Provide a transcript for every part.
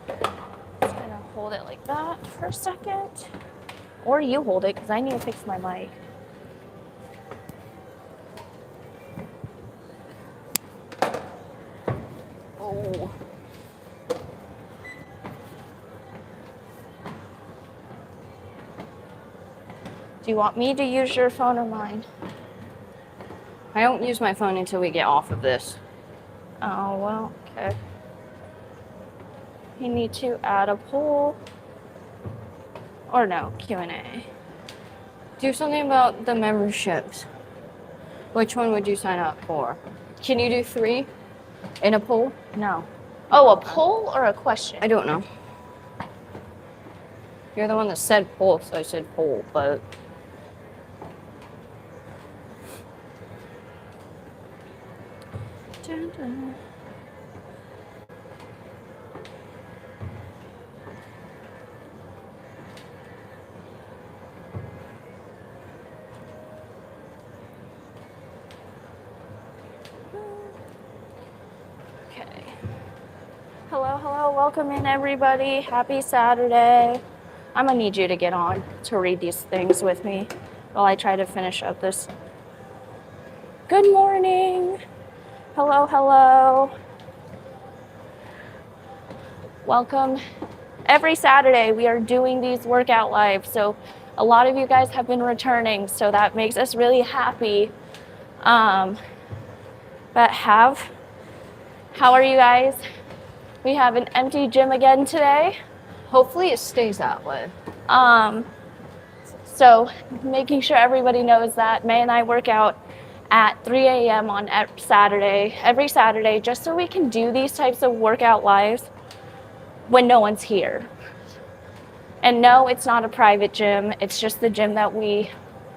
Just gonna hold it like that for a second. Or you hold it, because I need to fix my mic. Oh. Do you want me to use your phone or mine? I don't use my phone until we get off of this. Oh, well, okay. You need to add a poll. Or no, QnA. Do something about the memberships. Which one would you sign up for? Can you do 3 in a poll? No. Oh, a poll or a question? I don't know. You're the one that said poll, so I said poll, but... Dun, dun. Okay. Hello, hello, welcome in everybody. Happy Saturday. I'm gonna need you to get on to read these things with me while I try to finish up this. Good morning. Hello, hello. Welcome. Every Saturday we are doing these workout lives, so a lot of you guys have been returning, so that makes us really happy. But how are you guys? We have an empty gym again today. Hopefully it stays that way. So making sure everybody knows that May and I work out at 3 a.m. on every Saturday, just so we can do these types of workout lives when no one's here. And no, it's not a private gym. It's just the gym that we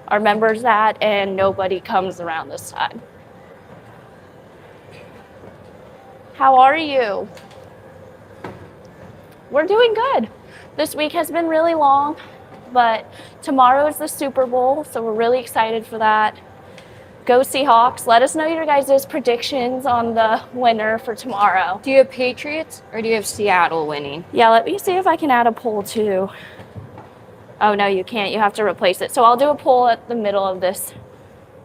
are members at, and nobody comes around this time. How are you? We're doing good. This week has been really long, but tomorrow is the Super Bowl, so we're really excited for that. Go Seahawks. Let us know your guys' predictions on the winner for tomorrow. Do you have Patriots or do you have Seattle winning? Yeah, let me see if I can add a poll too. Oh, no, you can't. You have to replace it. So I'll do a poll at the middle of this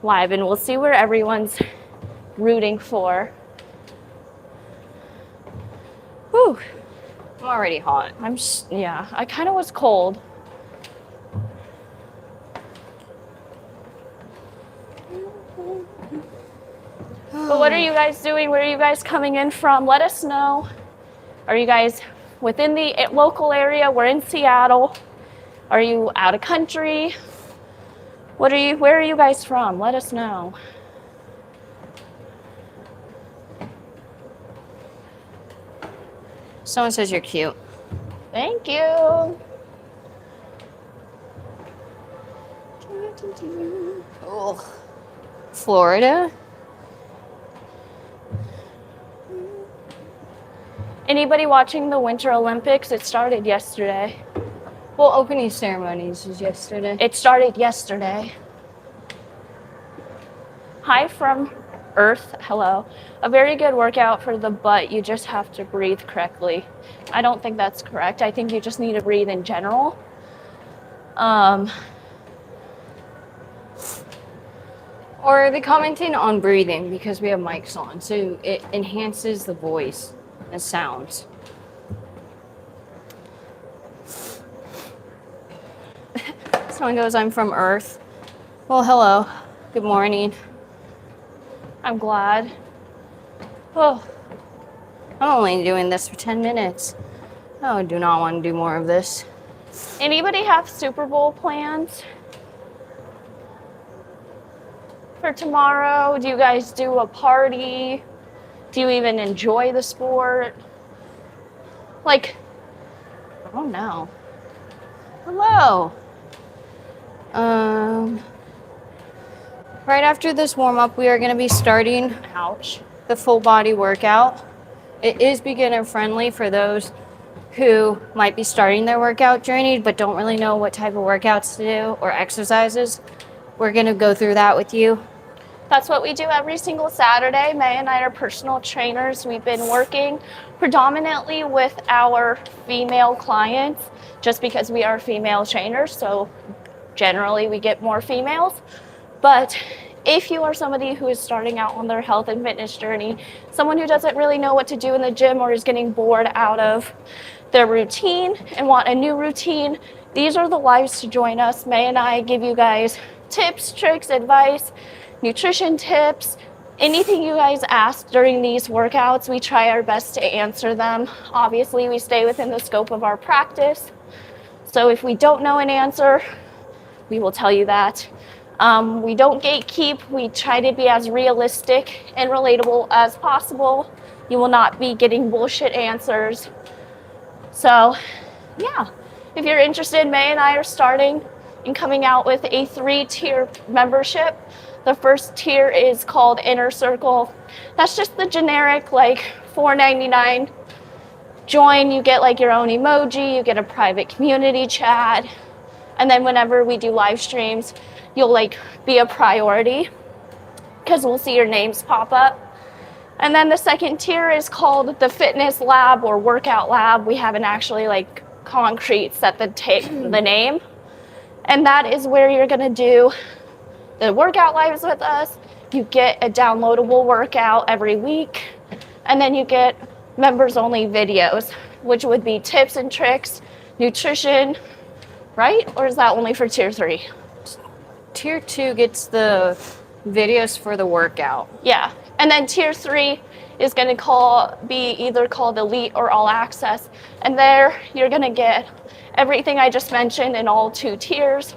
live, and we'll see where everyone's rooting for. Whew. I'm already hot. Yeah, I kind of was cold. But what are you guys doing? Where are you guys coming in from? Let us know. Are you guys within the local area? We're in Seattle. Are you out of country? Where are you guys from? Let us know. Someone says you're cute. Thank you. Ugh. Florida? Anybody watching the Winter Olympics? It started yesterday. Well, opening ceremonies was yesterday. It started yesterday. Hi from Earth. Hello. A very good workout for the butt. You just have to breathe correctly. I don't think that's correct. I think you just need to breathe in general. Or are they commenting on breathing because we have mics on, so it enhances the voice and sounds. Someone goes, I'm from Earth. Well, hello. Good morning. I'm glad. Oh, I'm only doing this for 10 minutes. I do not want to do more of this. anybody have Super Bowl plans for tomorrow? Do you guys do a party? Do you even enjoy the sport? Like, I don't know. Hello. Right after this warm-up, we are going to be starting the full body workout. It is beginner friendly for those who might be starting their workout journey but don't really know what type of workouts to do or exercises. We're going to go through that with you. That's what we do every single Saturday. May and I are personal trainers. We've been working predominantly with our female clients just because we are female trainers. So generally we get more females. But if you are somebody who is starting out on their health and fitness journey, someone who doesn't really know what to do in the gym or is getting bored out of their routine and want a new routine, these are the lives to join us. May and I give you guys tips, tricks, advice, nutrition tips, anything you guys ask during these workouts, we try our best to answer them. Obviously, we stay within the scope of our practice. So if we don't know an answer, we will tell you that. We don't gatekeep. We try to be as realistic and relatable as possible. You will not be getting bullshit answers. So, yeah, if you're interested, May and I are starting and coming out with a 3-tier membership. The first tier is called Inner Circle. That's just the generic, like, $4.99 join. You get like your own emoji, you get a private community chat, and then whenever we do live streams, you'll like be a priority because we'll see your names pop up. And then the second tier is called the Fitness Lab or Workout Lab. We haven't actually like concrete set the name. And that is where you're gonna do the workout lives with us. You get a downloadable workout every week, and then you get members only videos, which would be tips and tricks, nutrition, right? Or is that only for tier 3? Tier 2 gets the videos for the workout. Yeah, and then tier 3 is going to be either called Elite or All Access, and there you're going to get everything I just mentioned in all 2 tiers,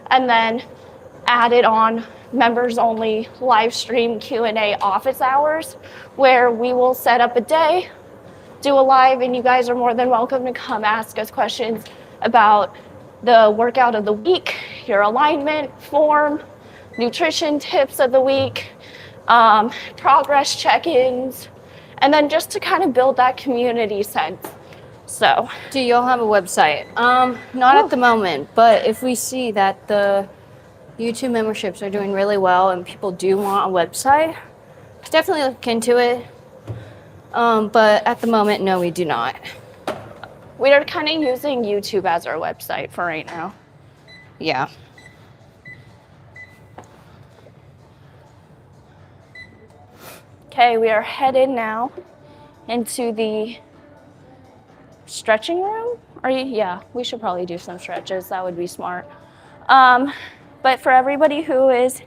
and then added on members only live stream Q&A office hours, where we will set up a day, do a live, and you guys are more than welcome to come ask us questions about the workout of the week, your alignment, form, nutrition tips of the week, progress check-ins, and then just to kind of build that community sense. So, do y'all have a website? Not at the moment, but if we see that the YouTube memberships are doing really well and people do want a website, definitely look into it. But at the moment, no, we do not. We are kind of using YouTube as our website for right now. Yeah. Okay, we are headed now into the stretching room. Yeah, we should probably do some stretches. That would be smart. But for everybody who has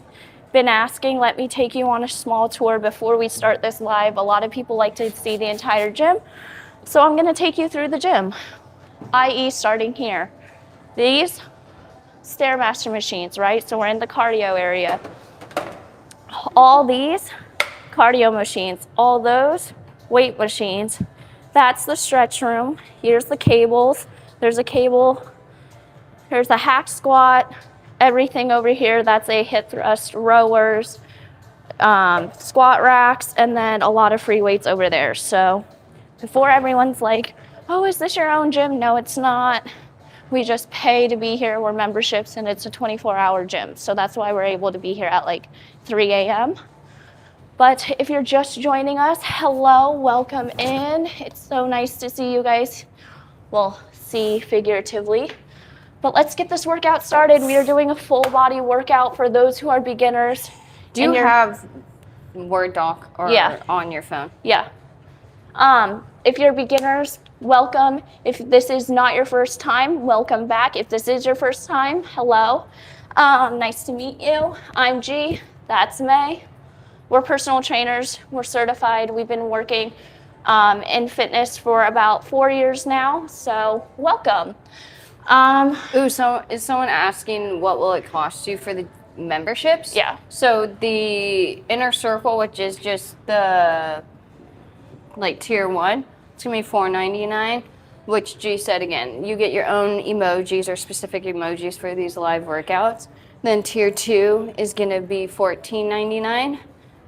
been asking, let me take you on a small tour before we start this live. A lot of people like to see the entire gym. So I'm going to take you through the gym, i.e. starting here. These Stairmaster machines, right? So we're in the cardio area. All these cardio machines, all those weight machines. That's the stretch room. Here's the cables. There's a cable. There's a hack squat. Everything over here, that's a hip thrust, rowers, squat racks, and then a lot of free weights over there. So before everyone's like, oh, is this your own gym? No, it's not. We just pay to be here. We're memberships, and it's a 24-hour gym. So that's why we're able to be here at like 3 a.m. But if you're just joining us, hello, welcome in. It's so nice to see you guys. Well, see figuratively. But let's get this workout started. We are doing a full body workout for those who are beginners. Do you have Word doc or on your phone? Yeah. If you're beginners, welcome. If this is not your first time, welcome back. If this is your first time, hello. Nice to meet you. I'm G. That's May. We're personal trainers. We're certified. We've been working in fitness for about 4 years now. So welcome. So is someone asking what will it cost you for the memberships? Yeah. So the Inner Circle, which is just the like tier 1, it's gonna be $4.99, which G said again, you get your own emojis or specific emojis for these live workouts. Then tier 2 is gonna be $14.99.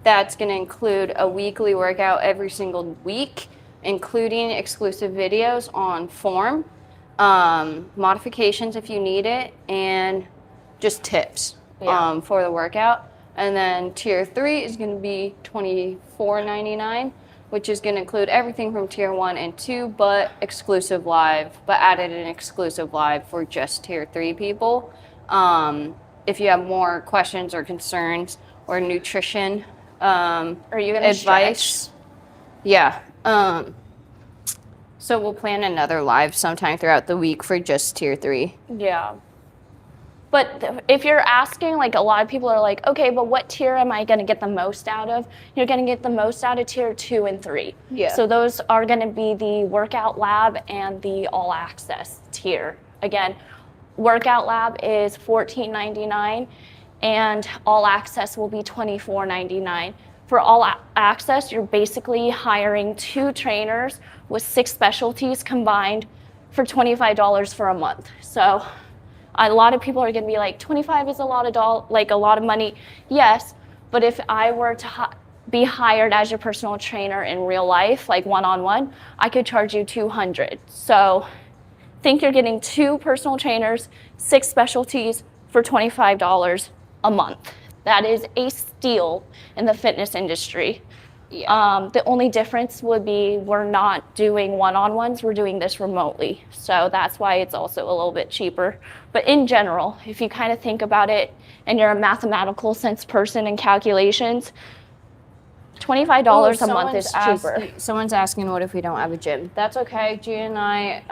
That's gonna include a weekly workout every single week, including exclusive videos on form, modifications if you need it, and just tips for the workout. And then tier 3 is going to be $24.99, which is going to include everything from tier 1 and 2, but added an exclusive live for just tier 3 people. If you have more questions or concerns or nutrition Are you gonna advice, stretch? yeah. So we'll plan another live sometime throughout the week for just tier 3. Yeah. But if you're asking, like a lot of people are like, okay, but what tier am I going to get the most out of? You're going to get the most out of tier 2 and 3. Yeah. So those are going to be the workout lab and the all access tier. Again, workout lab is $14.99 and all access will be $24.99. For all access, you're basically hiring 2 trainers with 6 specialties combined for $25 for a month. So a lot of people are going to be like, 25 is a lot of money. Yes, but if I were to be hired as your personal trainer in real life, like one-on-one, I could charge you $200. So think you're getting 2 personal trainers, 6 specialties for $25 a month. That is a steal in the fitness industry. Yeah. The only difference would be we're not doing one-on-ones, we're doing this remotely. So that's why it's also a little bit cheaper. But in general, if you kind of think about it and you're a mathematical sense person and calculations, $25 a month is cheaper. Someone's asking, what if we don't have a gym? That's okay. G and I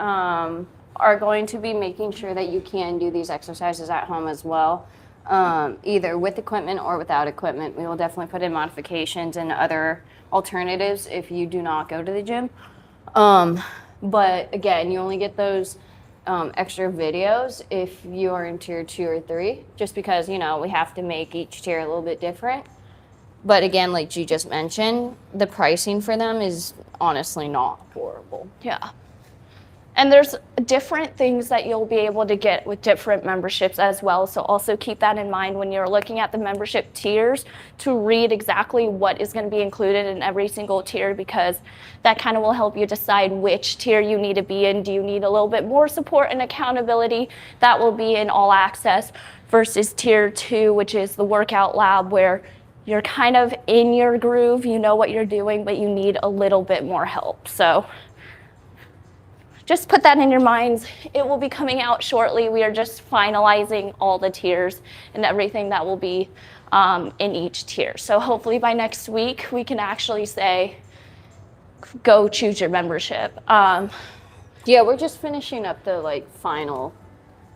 are going to be making sure that you can do these exercises at home as well. Either with equipment or without equipment. We will definitely put in modifications and other alternatives if you do not go to the gym. But again, you only get those extra videos if you are in tier 2 or 3, just because, we have to make each tier a little bit different. But again, like G just mentioned, the pricing for them is honestly not horrible. Yeah. And there's different things that you'll be able to get with different memberships as well. So also keep that in mind when you're looking at the membership tiers, to read exactly what is going to be included in every single tier, because that kind of will help you decide which tier you need to be in. Do you need a little bit more support and accountability? That will be in all access, versus tier 2, which is the workout lab, where you're kind of in your groove, you know what you're doing, but you need a little bit more help. So just put that in your minds. It will be coming out shortly. We are just finalizing all the tiers and everything that will be in each tier. So hopefully by next week, we can actually say, go choose your membership. Yeah, we're just finishing up the final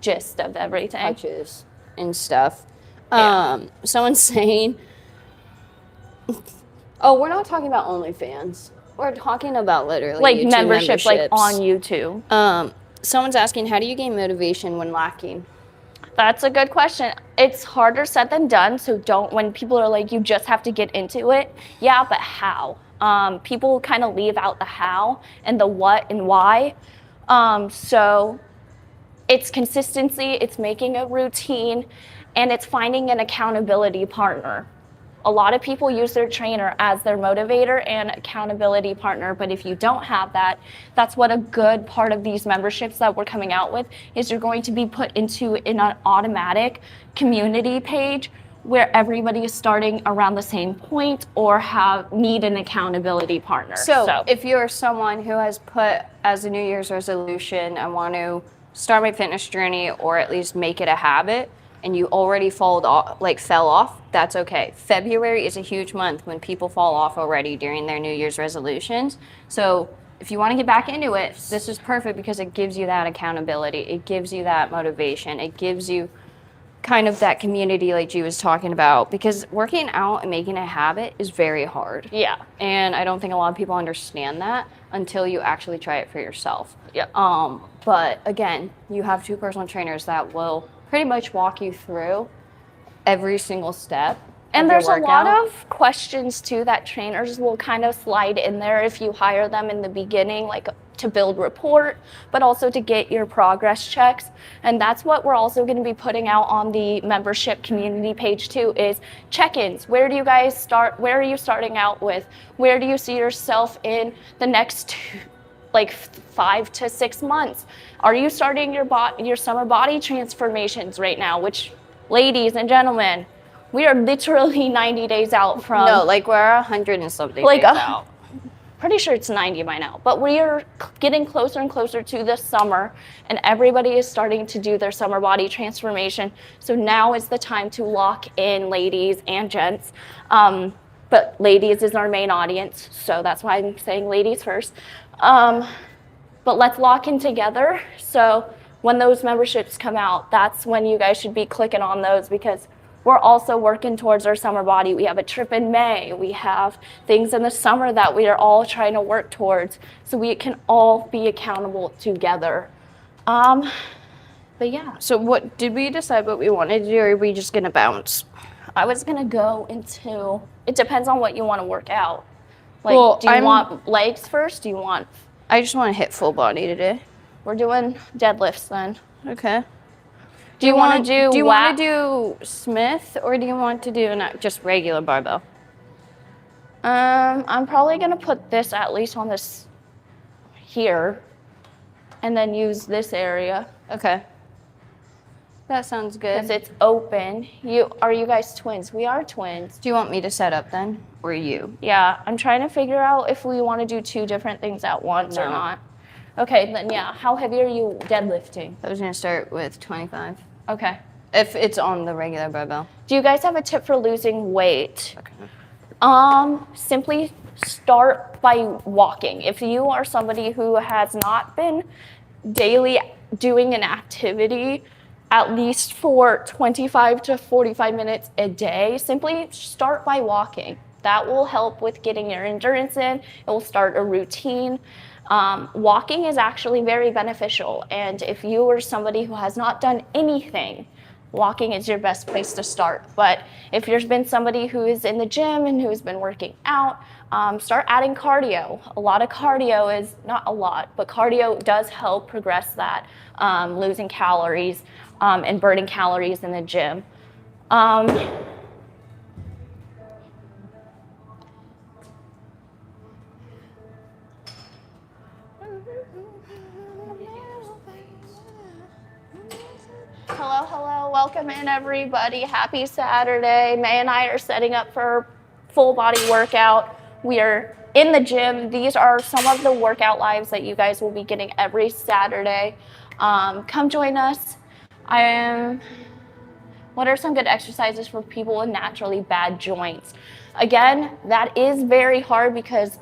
gist of everything. Touches and stuff. Yeah. Someone's saying, oh, we're not talking about OnlyFans. We're talking about literally like YouTube memberships, like on YouTube. Someone's asking, how do you gain motivation when lacking? That's a good question. It's harder said than done. So when people are like, you just have to get into it. Yeah, but how? People kind of leave out the how and the what and why. So it's consistency, it's making a routine, and it's finding an accountability partner. A lot of people use their trainer as their motivator and accountability partner, but if you don't have that, that's what a good part of these memberships that we're coming out with is. You're going to be put into an automatic community page where everybody is starting around the same point or need an accountability partner. So if you're someone who has put as a New Year's resolution, I want to start my fitness journey or at least make it a habit, and you already fell off, that's okay. February is a huge month when people fall off already during their New Year's resolutions. So if you want to get back into it, this is perfect because it gives you that accountability. It gives you that motivation. It gives you kind of that community like G was talking about, because working out and making a habit is very hard. Yeah. And I don't think a lot of people understand that until you actually try it for yourself. Yeah. But again, you have 2 personal trainers that will pretty much walk you through every single step. And there's a lot of questions too that trainers will kind of slide in there if you hire them in the beginning, like to build rapport, but also to get your progress checks. And that's what we're also going to be putting out on the membership community page too, is check-ins. Where do you guys start? Where are you starting out with? Where do you see yourself in the next 5 to 6 months? Are you starting your summer body transformations right now? Which, ladies and gentlemen, We are literally 90 days out from. No, like we're 100 and something Like days out. Pretty sure it's 90 by now, but we are getting closer and closer to the summer, and everybody is starting to do their summer body transformation. So now is the time to lock in, ladies and gents. But ladies is our main audience, so that's why I'm saying ladies first. But let's lock in together. So when those memberships come out, that's when you guys should be clicking on those, because we're also working towards our summer body. We have a trip in May. We have things in the summer that we are all trying to work towards, so we can all be accountable together. But yeah. So what did we decide what we wanted to do, or are we just gonna bounce? I was gonna go into, it depends on what you want to work out. Like, Well, do you want legs first? Do you want? I just want to hit full body today. We're doing deadlifts then. Okay. Do you want to do? Do you want to do Smith, or do you want to do just regular barbell? I'm probably gonna put this at least on this here, and then use this area. Okay. That sounds good. Because it's open. Are you guys twins? We are twins. Do you want me to set up then, or you? Yeah, I'm trying to figure out if we want to do two different things at once or not. Okay, then yeah. How heavy are you deadlifting? I was gonna start with 25. Okay. If it's on the regular barbell. Do you guys have a tip for losing weight? Okay. Simply start by walking. If you are somebody who has not been daily doing an activity at least for 25 to 45 minutes a day, simply start by walking. That will help with getting your endurance in. It will start a routine. Walking is actually very beneficial, and if you are somebody who has not done anything, walking is your best place to start. But if you've been somebody who is in the gym and who's been working out, start adding cardio. A lot of cardio is, not a lot, but cardio does help progress that, losing calories and burning calories in the gym. Hello, welcome in everybody. Happy Saturday. May and I are setting up for full body workout. We are in the gym. These are some of the workout lives that you guys will be getting every Saturday. Come join us. What are some good exercises for people with naturally bad joints? Again, that is very hard because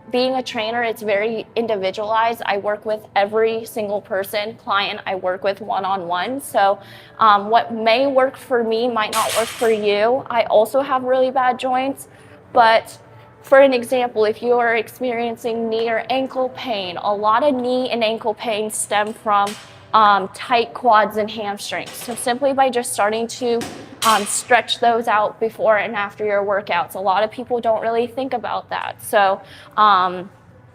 being a trainer, it's very individualized. I work with every single client I work with one-on-one. So what may work for me might not work for you. I also have really bad joints, but for an example, if you are experiencing knee or ankle pain, a lot of knee and ankle pain stem from tight quads and hamstrings. So simply by just starting to stretch those out before and after your workouts. A lot of people don't really think about that. So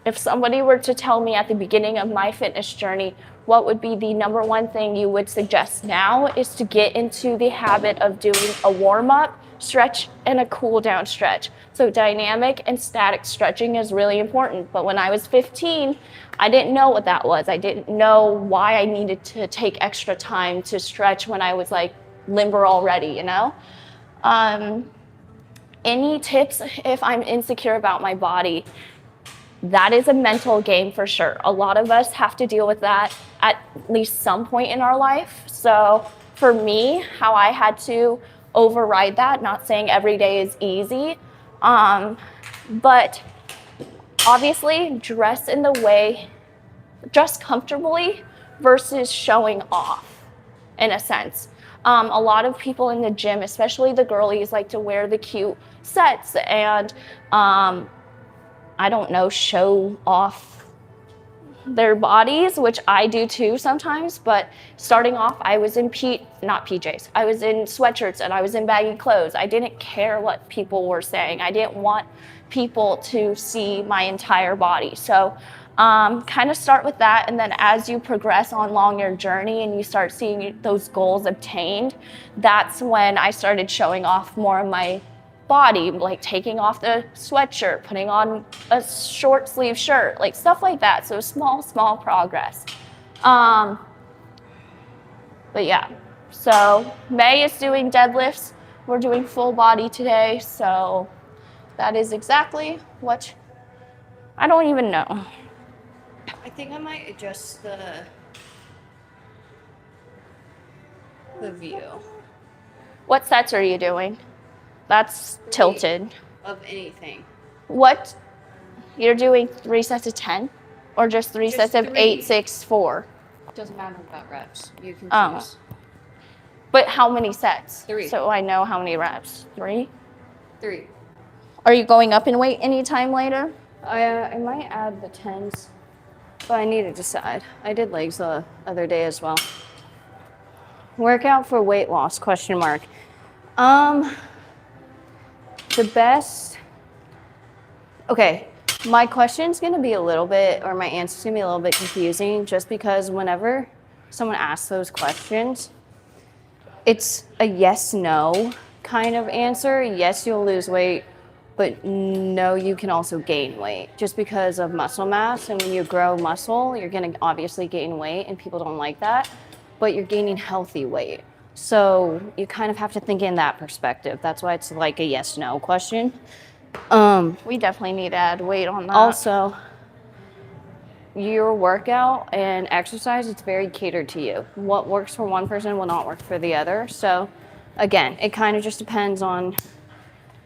if somebody were to tell me at the beginning of my fitness journey, what would be the number one thing you would suggest now is to get into the habit of doing a warm-up, stretch, and a cool-down stretch. So dynamic and static stretching is really important. But when I was 15, I didn't know what that was. I didn't know why I needed to take extra time to stretch when I was like limber already, you know? Any tips if I'm insecure about my body? That is a mental game for sure. A lot of us have to deal with that at least some point in our life. So for me, how I had to override that, not saying every day is easy, but obviously dress comfortably versus showing off in a sense. A lot of people in the gym, especially the girlies, like to wear the cute sets and I don't know, show off their bodies, which I do too sometimes. But starting off, I was in not PJs. I was in sweatshirts and I was in baggy clothes. I didn't care what people were saying. I didn't want people to see my entire body. So kind of start with that, and then as you progress along your journey and you start seeing those goals obtained, that's when I started showing off more of my body, like taking off the sweatshirt, putting on a short sleeve shirt, like stuff like that. So small progress. But yeah, so May is doing deadlifts. we're doing full body today, so that is exactly what, I don't even know. I think I might adjust the view. What sets are you doing? That's tilted. Of anything. What, you're doing 3 sets of 10? Or just 3 sets of 8, 6, 4? Doesn't matter about reps. You can Oh. choose. But how many sets? 3. So I know how many reps. 3? 3. Are you going up in weight anytime later? I might add the 10s, but I need to decide. I did legs the other day as well. Workout for weight loss, question mark. The best, okay, my question's gonna be a little bit, or my answer's gonna be a little bit confusing just because whenever someone asks those questions, it's a yes, no kind of answer. Yes, you'll lose weight, but no, you can also gain weight just because of muscle mass. And when you grow muscle, you're gonna obviously gain weight and people don't like that, but you're gaining healthy weight. So you kind of have to think in that perspective. That's why it's like a yes, no question. We definitely need to add weight on that. Also, your workout and exercise, it's very catered to you. What works for one person will not work for the other. So again, it kind of just depends on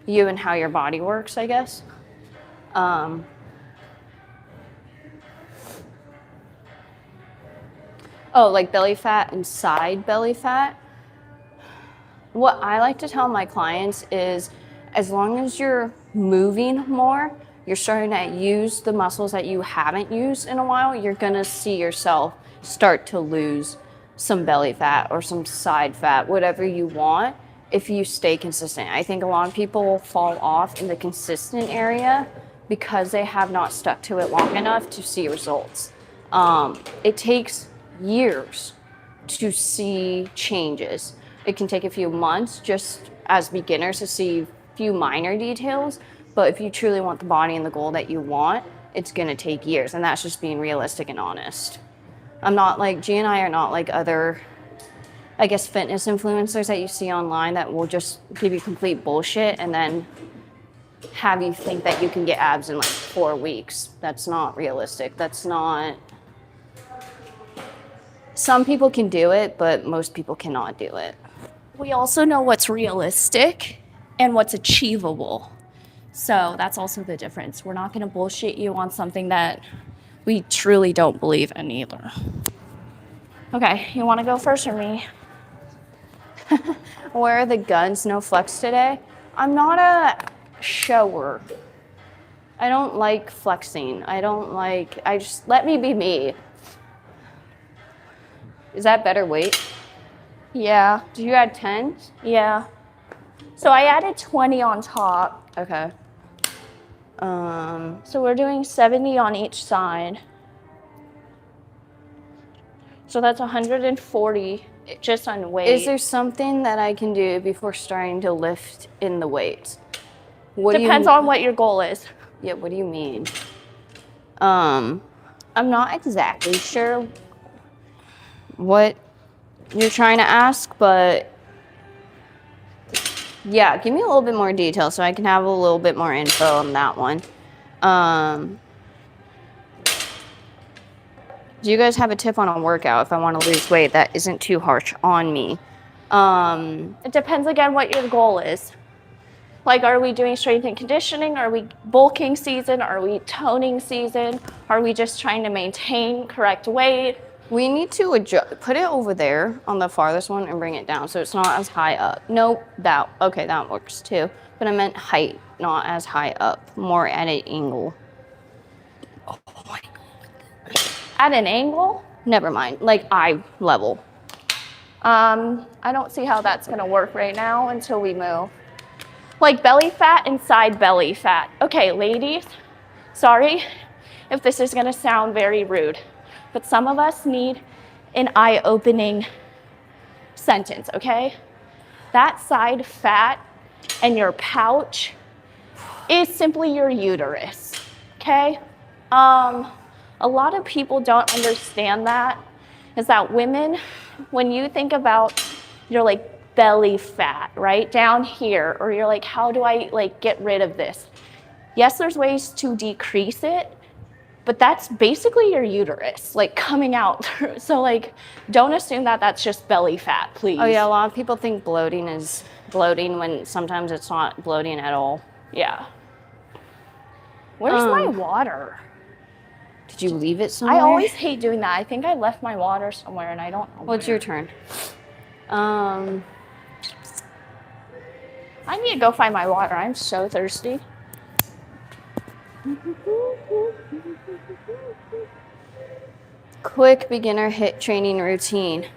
you and how your body works, I guess. Oh, like belly fat and side belly fat. What I like to tell my clients is as long as you're moving more, you're starting to use the muscles that you haven't used in a while, you're gonna see yourself start to lose some belly fat or some side fat, whatever you want, if you stay consistent. I think a lot of people fall off in the consistent area because they have not stuck to it long enough to see results. It takes years to see changes. It can take a few months just as beginners to see a few minor details, but if you truly want the body and the goal that you want, it's gonna take years, and that's just being realistic and honest. I'm not like, QnA are not like other, I guess, fitness influencers that you see online that will just give you complete bullshit and then have you think that you can get abs in like 4 weeks. That's not realistic. That's not, some people can do it, but most people cannot do it. We also know what's realistic and what's achievable. So that's also the difference. We're not gonna bullshit you on something that we truly don't believe in either. Okay, you wanna go first or me? Where are the guns? No flex today? I'm not a shower. I don't like flexing. I just, let me be me. Is that better weight? Yeah, Did you add 10s? yeah. So I added 20 on top. Okay. So we're doing 70 on each side. So that's 140 just on weight. Is there something that I can do before starting to lift in the weights? Depends on what your goal is. Yeah, what do you mean? I'm not exactly sure what you're trying to ask, but yeah, give me a little bit more detail so I can have a little bit more info on that one. Do you guys have a tip on a workout if I want to lose weight that isn't too harsh on me? It depends again what your goal is. Like, are we doing strength and conditioning? Are we bulking season? Are we toning season? Are we just trying to maintain correct weight? We need to adjust, put it over there on the farthest one and bring it down so it's not as high up. Nope, okay, that works too. But I meant height, not as high up, more at an angle. Oh my God. At an angle? Never mind, like eye level. I don't see how that's gonna work right now until we move. Like belly fat and side belly fat. Okay, ladies, sorry if this is gonna sound very rude, but some of us need an eye-opening sentence, okay? That side fat and your pouch is simply your uterus, okay? A lot of people don't understand that, is that women, when you think about your like belly fat right down here, or you're like, how do I like get rid of this? Yes, there's ways to decrease it, but that's basically your uterus like coming out. So like, don't assume that that's just belly fat, please. Oh yeah, a lot of people think bloating is bloating when sometimes it's not bloating at all. Yeah. Where's my water? Did you leave it somewhere? I always hate doing that. I think I left my water somewhere and I don't know. Well, it's your turn. I need to go find my water. I'm so thirsty. Quick beginner HIIT training routine.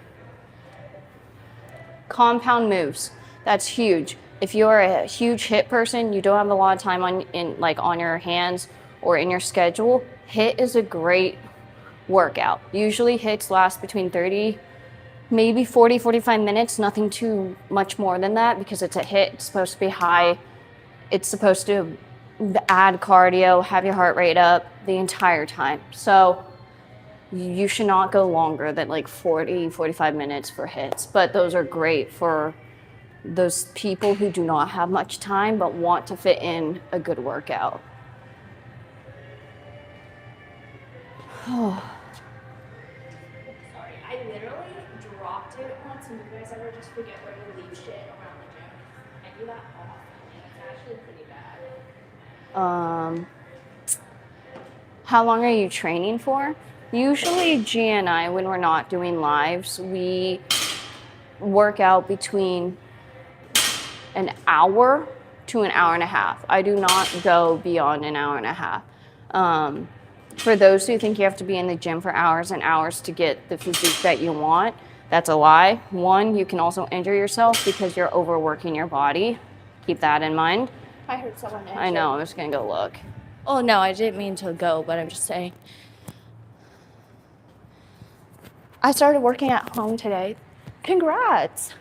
Compound moves. That's huge. If you're a huge HIIT person, you don't have a lot of time on your hands or in your schedule, HIIT is a great workout. Usually HIITs last between 30, maybe 40, 45 minutes, nothing too much more than that because it's a HIIT. It's supposed to be high. It's supposed to add cardio, have your heart rate up the entire time. So you should not go longer than like 40, 45 minutes for HIITs, but those are great for those people who do not have much time but want to fit in a good workout. Sorry, I literally dropped it once, and you guys ever just forget where to leave shit around the gym? I do that often, and it's actually pretty bad. How long are you training for? Usually QnA, when we're not doing lives, we work out between an hour to an hour and a half. I do not go beyond an hour and a half. For those who think you have to be in the gym for hours and hours to get the physique that you want, that's a lie. One, you can also injure yourself because you're overworking your body. Keep that in mind. I heard someone injured. I know, I'm just gonna go look. Oh no, I didn't mean to go, but I'm just saying. I started working at home today. Congrats.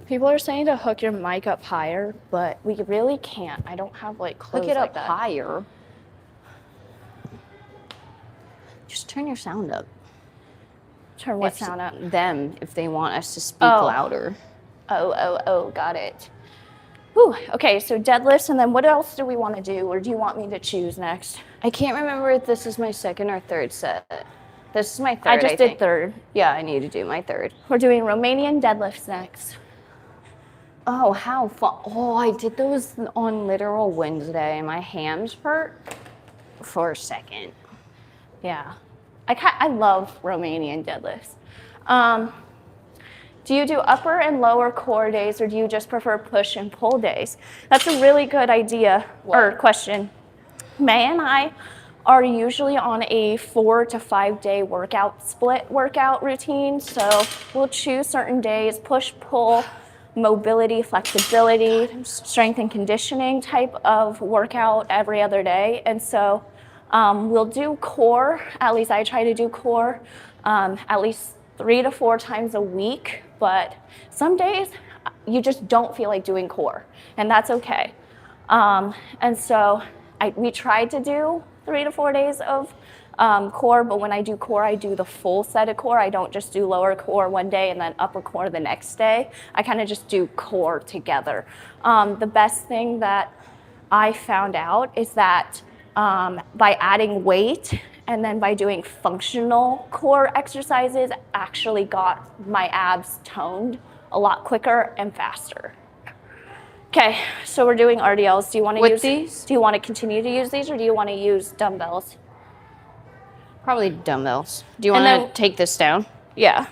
People are saying to hook your mic up higher, but we really can't. I don't have like clothes Hook it like up that. higher. Just turn your sound up. Turn what sound up? Them, if they want us to speak Oh. louder. Oh, got it. Whew. Okay, so deadlifts, and then what else do we want to do, or do you want me to choose next? I can't remember if this is my second or third set. This is my third, I just did think. third. Yeah, I need to do my third. We're doing Romanian deadlifts next. Oh, how fun. Oh, I did those on literal Wednesday. My hams hurt for a second. Yeah, I love Romanian deadlifts. Do you do upper and lower core days, or do you just prefer push and pull days? That's a really good idea or question. May and I are usually on a 4 to 5 day split workout routine. So we'll choose certain days, push, pull, mobility, flexibility, strength and conditioning type of workout every other day. And so we'll do core, at least I try to do core, at least 3 to 4 times a week, but some days you just don't feel like doing core, and that's okay. And so we tried to do 3 to 4 days of core, but when I do core, I do the full set of core. I don't just do lower core one day and then upper core the next day. I kind of just do core together. The best thing that I found out is that by adding weight and then by doing functional core exercises, actually got my abs toned a lot quicker and faster. Okay, so we're doing RDLs. Do you want to use these? Do you want to continue to use these, or do you want to use dumbbells? Probably dumbbells. Do you want to take this down? Yeah.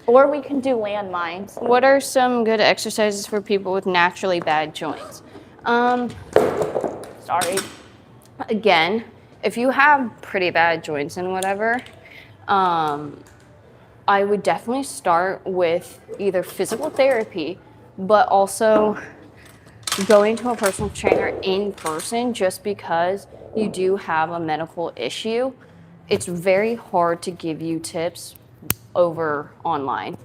Or we can do landmines. What are some good exercises for people with naturally bad joints? Sorry. Again, if you have pretty bad joints and whatever, I would definitely start with either physical therapy, but also going to a personal trainer in person, just because you do have a medical issue. It's very hard to give you tips over online.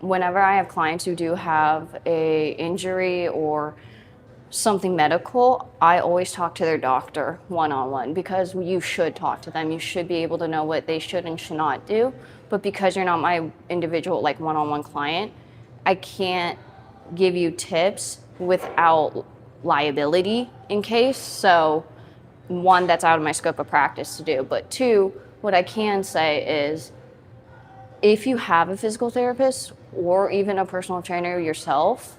Whenever I have clients who do have a injury or something medical, I always talk to their doctor one-on-one, because you should talk to them. You should be able to know what they should and should not do. But because you're not my individual, like, one-on-one client, I can't give you tips without liability in case. So one, that's out of my scope of practice to do. But two, what I can say is, if you have a physical therapist or even a personal trainer yourself,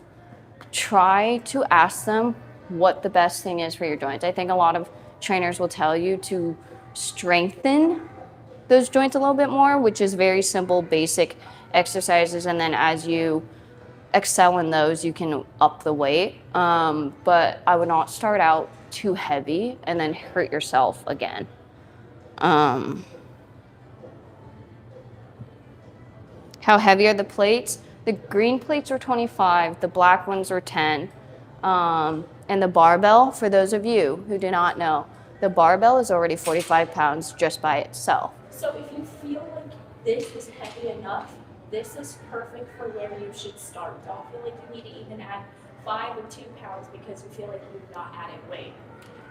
try to ask them what the best thing is for your joints. I think a lot of trainers will tell you to strengthen those joints a little bit more, which is very simple, basic exercises. And then as you excel in those, you can up the weight. But I would not start out too heavy and then hurt yourself again. How heavy are the plates? The green plates were 25, the black ones were 10. And the barbell, for those of you who do not know, the barbell is already 45 pounds just by itself. So if you feel like this is heavy enough, this is perfect for where you should start. Don't feel like you need to even add 5 or 2 pounds because you feel like you've not added weight.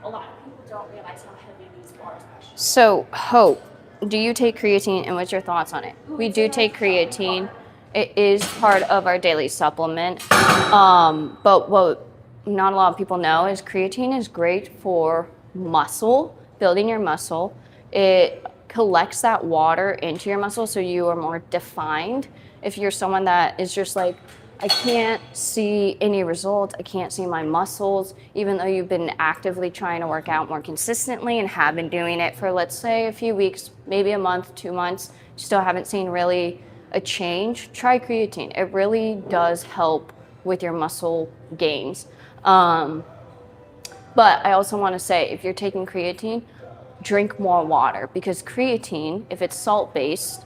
A lot of people don't realize how heavy these bars actually are. So, Hope, do you take creatine, and what's your thoughts on it? We do take creatine. It is part of our daily supplement. But what not a lot of people know is creatine is great for muscle, building your muscle. It collects that water into your muscle so you are more defined. If you're someone that is just like, I can't see any results, I can't see my muscles, even though you've been actively trying to work out more consistently and have been doing it for, let's say, a few weeks, maybe a month, 2 months, still haven't seen really a change, try creatine. It really does help with your muscle gains. But I also want to say, if you're taking creatine, drink more water, because creatine, if it's salt-based,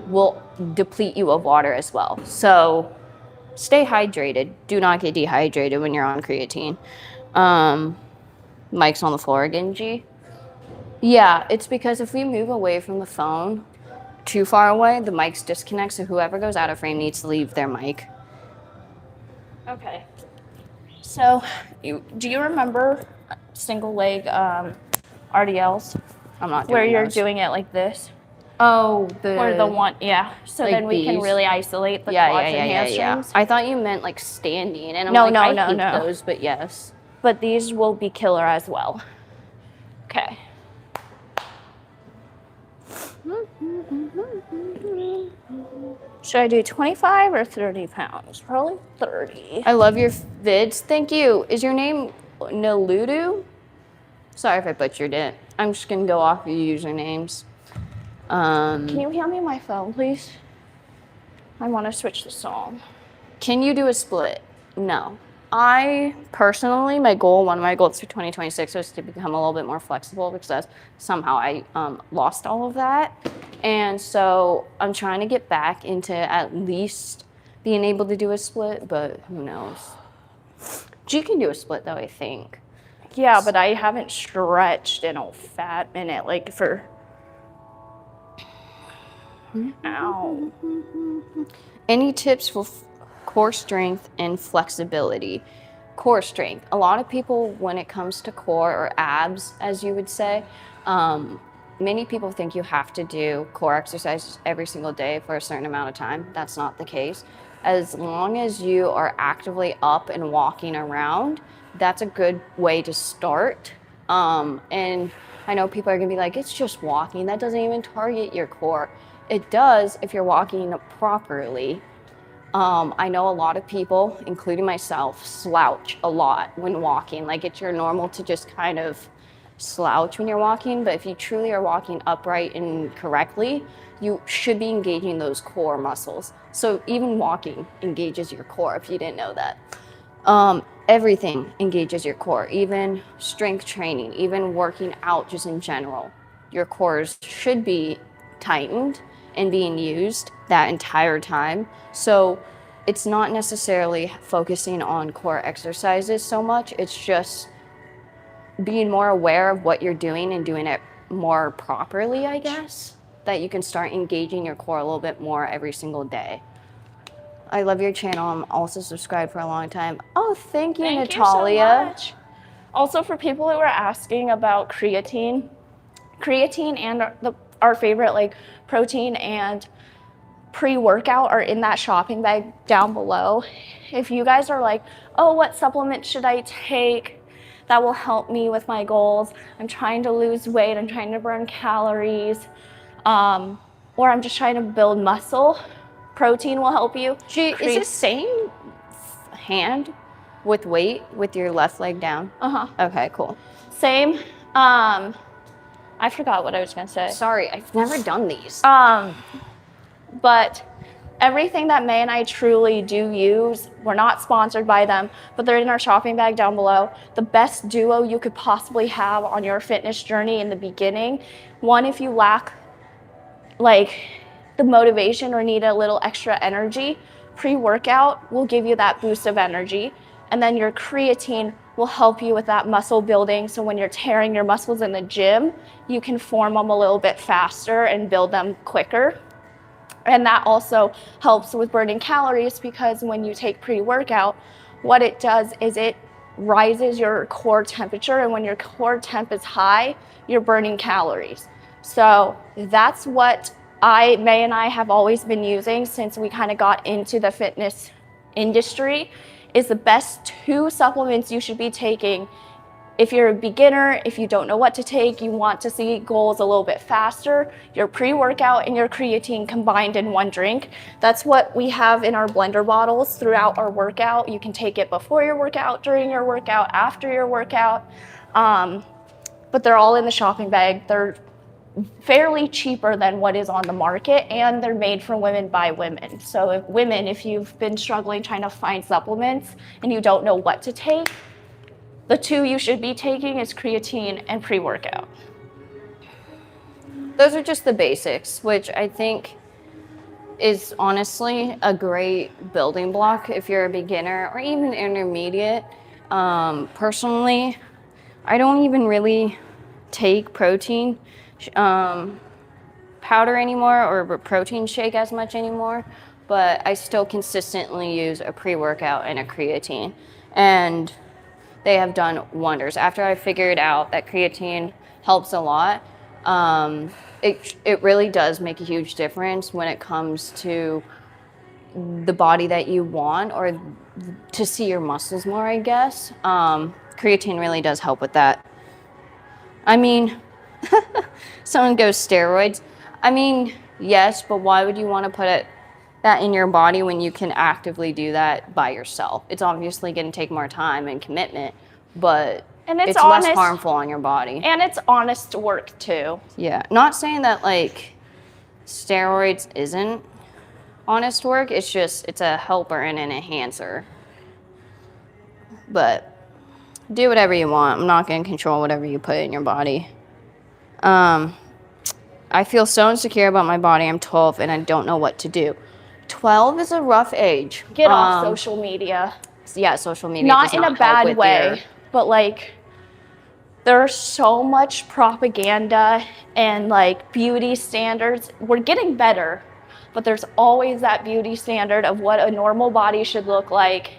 will deplete you of water as well. So stay hydrated. Do not get dehydrated when you're on creatine. Mic's on the floor again, G. Yeah, it's because if we move away from the phone too far away, the mics disconnect, so whoever goes out of frame needs to leave their mic. Okay. So, do you remember single leg RDLs? I'm not doing where you're those. doing it like this? Oh, Or the one, yeah. So like then we can these? really isolate the quads and hamstrings. I thought you meant like standing, and I'm No, like, no, I no, hate no. those, but yes. But these will be killer as well. Okay. Should I do 25 or 30 pounds? Probably 30. I love your vids. Thank you. Is your name Naludu? Sorry if I butchered it. I'm just gonna go off your usernames. Can you hand me my phone, please? I want to switch the song. Can you do a split? No. I personally, one of my goals for 2026 was to become a little bit more flexible, because somehow I lost all of that. And so I'm trying to get back into at least being able to do a split, but who knows? G can do a split though, I think. Yeah, but I haven't stretched in a fat minute, like for... Ow. Any tips for core strength and flexibility? Core strength. A lot of people, when it comes to core or abs, as you would say, many people think you have to do core exercises every single day for a certain amount of time. That's not the case. As long as you are actively up and walking around, that's a good way to start. And I know people are gonna be like, it's just walking. That doesn't even target your core. It does if you're walking properly. I know a lot of people, including myself, slouch a lot when walking. Like, it's your normal to just kind of slouch when you're walking, but if you truly are walking upright and correctly, you should be engaging those core muscles. So even walking engages your core, if you didn't know that. Everything engages your core, even strength training, even working out just in general. Your cores should be tightened and being used that entire time. So it's not necessarily focusing on core exercises so much, it's just being more aware of what you're doing and doing it more properly, I guess, that you can start engaging your core a little bit more every single day. I love your channel. I'm also subscribed for a long time. Oh, thank you, Thank you Natalia. so much. Also, for people who are asking about creatine and our favorite like protein and pre-workout are in that shopping bag down below. If you guys are like, oh, what supplement should I take that will help me with my goals? I'm trying to lose weight, I'm trying to burn calories, or I'm just trying to build muscle. Protein will help you. Is the same hand with weight with your left leg down? Okay, cool. Same. I forgot what I was gonna say. Sorry, I've never done these. But everything that May and I truly do use, we're not sponsored by them, but they're in our shopping bag down below. The best duo you could possibly have on your fitness journey in the beginning. One, if you lack like the motivation or need a little extra energy, pre-workout will give you that boost of energy. And then your creatine will help you with that muscle building. So when you're tearing your muscles in the gym, you can form them a little bit faster and build them quicker. And that also helps with burning calories, because when you take pre-workout, what it does is it rises your core temperature. And when your core temp is high, you're burning calories. So that's what May and I have always been using since we kind of got into the fitness industry. Is the best 2 supplements you should be taking. If you're a beginner, if you don't know what to take, you want to see goals a little bit faster, your pre-workout and your creatine combined in one drink. That's what we have in our blender bottles throughout our workout. You can take it before your workout, during your workout, after your workout. But they're all in the shopping bag. They're fairly cheaper than what is on the market, and they're made for women by women. So if you've been struggling trying to find supplements and you don't know what to take, the 2 you should be taking is creatine and pre-workout. Those are just the basics, which I think is honestly a great building block if you're a beginner or even intermediate. Personally, I don't even really take protein powder anymore or protein shake as much anymore, but I still consistently use a pre-workout and a creatine. And they have done wonders. After I figured out that creatine helps a lot, it really does make a huge difference when it comes to the body that you want, or to see your muscles more, I guess. Creatine really does help with that. I mean, someone goes steroids. I mean, yes, but why would you want to put that in your body when you can actively do that by yourself? It's obviously going to take more time and commitment, but it's less harmful on your body. And it's honest work too. Yeah, not saying that like steroids isn't honest work. It's just, it's a helper and an enhancer. But do whatever you want. I'm not going to control whatever you put in your body. I feel so insecure about my body. I'm 12 and I don't know what to do. 12 is a rough age. Get off social media. Yeah, social media Not does in not a bad help with way, but like there's so much propaganda and like beauty standards. We're getting better, but there's always that beauty standard of what a normal body should look like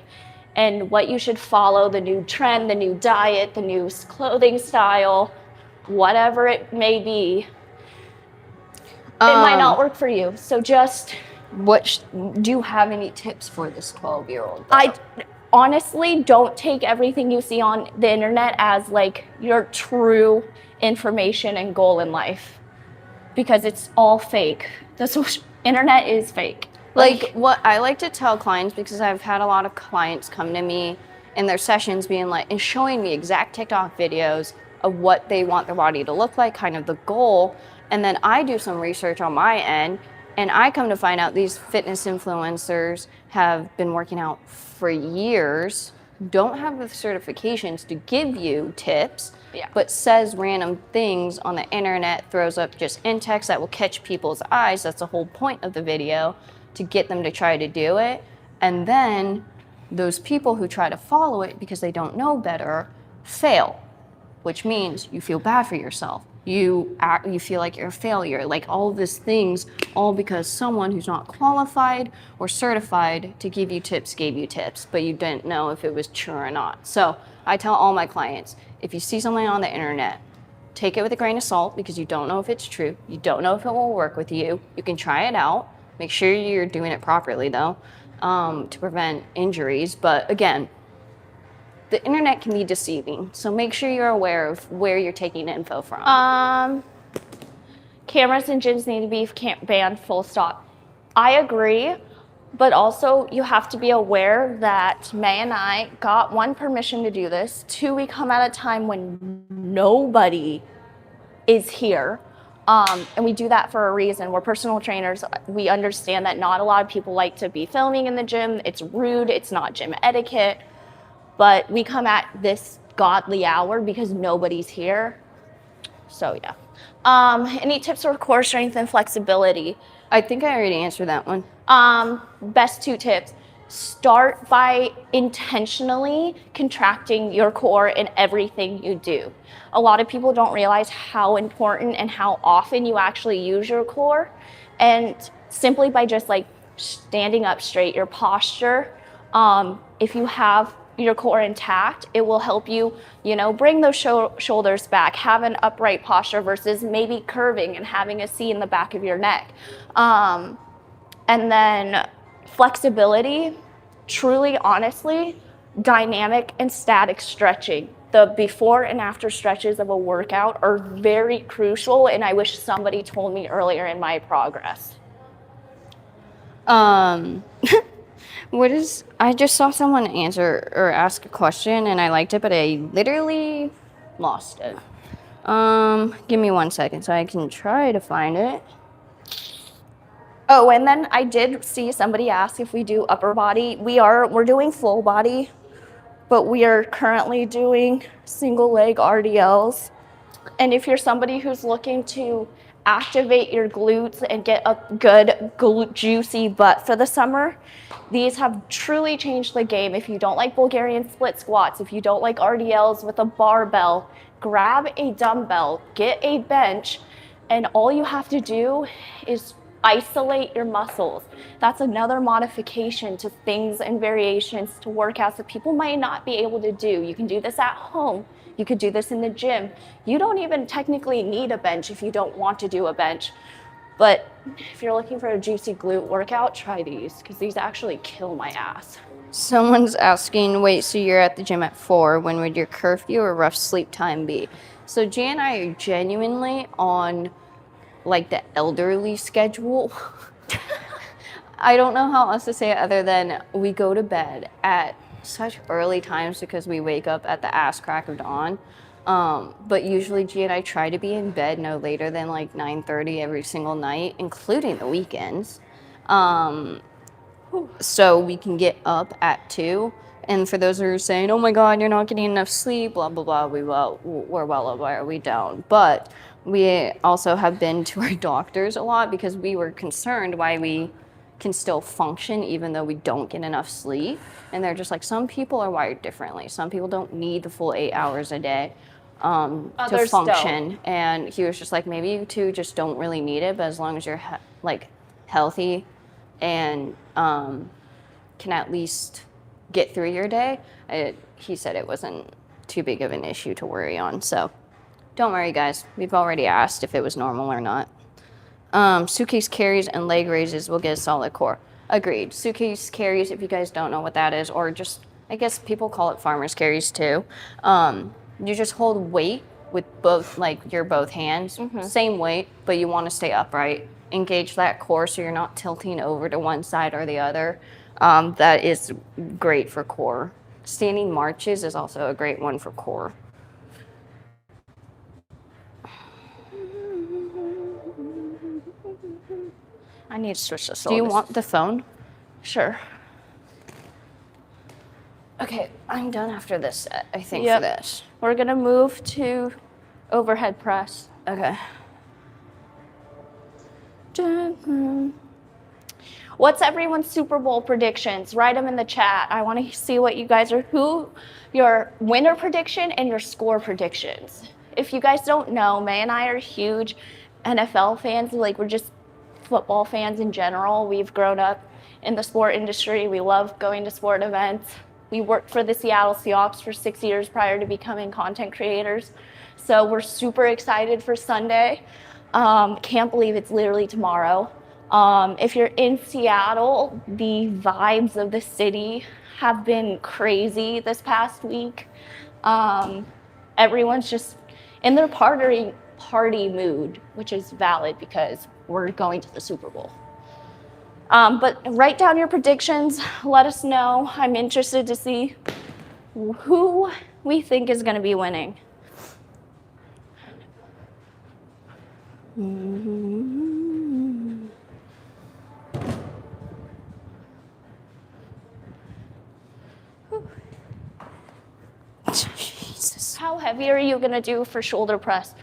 and what you should follow, the new trend, the new diet, the new clothing style, whatever it may be. It might not work for you. So just... do you have any tips for this 12-year-old? I honestly don't take everything you see on the internet as like your true information and goal in life, because it's all fake. The internet is fake. Like what I like to tell clients, because I've had a lot of clients come to me in their sessions being like, and showing me exact TikTok videos of what they want their body to look like, kind of the goal. And then I do some research on my end, and I come to find out these fitness influencers have been working out for years, don't have the certifications to give you tips, but says random things on the internet, throws up just in text that will catch people's eyes. That's the whole point of the video, to get them to try to do it. And then those people who try to follow it because they don't know better fail, which means you feel bad for yourself. you feel like you're a failure. Like all of these things, all because someone who's not qualified or certified to give you tips gave you tips, but you didn't know if it was true or not. So I tell all my clients, if you see something on the internet, take it with a grain of salt because you don't know if it's true. You don't know if it will work with you. You can try it out. Make sure you're doing it properly though, to prevent injuries. But again, the internet can be deceiving. So make sure you're aware of where you're taking info from. Cameras in gyms need to be banned, full stop. I agree, but also you have to be aware that May and I got 1, permission to do this. 2, we come at a time when nobody is here. And we do that for a reason. We're personal trainers. We understand that not a lot of people like to be filming in the gym. It's rude. It's not gym etiquette. But we come at this godly hour because nobody's here. So yeah. Any tips for core strength and flexibility? I think I already answered that one. Best 2 tips. Start by intentionally contracting your core in everything you do. A lot of people don't realize how important and how often you actually use your core. And simply by just like standing up straight, your posture, if you have your core intact, it will help you, bring those shoulders back, have an upright posture versus maybe curving and having a C in the back of your neck. And then flexibility, truly, honestly, dynamic and static stretching. The before and after stretches of a workout are very crucial, and I wish somebody told me earlier in my progress. I just saw someone answer or ask a question and I liked it, but I literally lost it. Give me 1 second so I can try to find it. Oh, and then I did see somebody ask if we do upper body. We're doing full body, but we are currently doing single leg RDLs. And if you're somebody who's looking to activate your glutes and get a good juicy butt for the summer, these have truly changed the game. If you don't like Bulgarian split squats, if you don't like RDLs with a barbell, grab a dumbbell, get a bench, and all you have to do is isolate your muscles. That's another modification to things and variations to workouts that people might not be able to do. You can do this at home. You could do this in the gym. You don't even technically need a bench if you don't want to do a bench. But if you're looking for a juicy glute workout, try these because these actually kill my ass. Someone's asking, wait, so you're at the gym at 4. When would your curfew or rough sleep time be? So G and I are genuinely on like the elderly schedule. I don't know how else to say it other than we go to bed at such early times because we wake up at the ass crack of dawn. But usually G and I try to be in bed no later than like 9:30 every single night, including the weekends. So we can get up at 2. And for those who are saying, oh my God, you're not getting enough sleep, blah, blah, blah, we're well aware we don't. But we also have been to our doctors a lot because we were concerned why we can still function even though we don't get enough sleep. And they're just like, some people are wired differently. Some people don't need the full 8 hours a day to function. Don't. And he was just like, maybe you two just don't really need it, but as long as you're healthy and can at least get through your day, he said it wasn't too big of an issue to worry on. So don't worry, guys. We've already asked if it was normal or not. Suitcase carries and leg raises will get a solid core. Agreed. Suitcase carries, if you guys don't know what that is, or just, I guess people call it farmer's carries too. You just hold weight with both, like your both hands, same weight, but you want to stay upright. Engage that core so you're not tilting over to one side or the other. That is great for core. Standing marches is also a great one for core. I need to switch this. Do you want the phone? Sure. Okay, I'm done after this set, I think, for this. We're going to move to overhead press. Okay. What's everyone's Super Bowl predictions? Write them in the chat. I want to see what you guys are, your winner prediction and your score predictions. if you guys don't know, May and I are huge NFL fans. Like, we're just football fans in general. We've grown up in the sport industry. We love going to sport events. We worked for the Seattle Seahawks for 6 years prior to becoming content creators. So we're super excited for Sunday. Can't believe it's literally tomorrow. If you're in Seattle, the vibes of the city have been crazy this past week. Everyone's just in their party mood, which is valid because we're going to the Super Bowl. But write down your predictions. Let us know. I'm interested to see who we think is going to be winning. Jesus. How heavy are you going to do for shoulder press?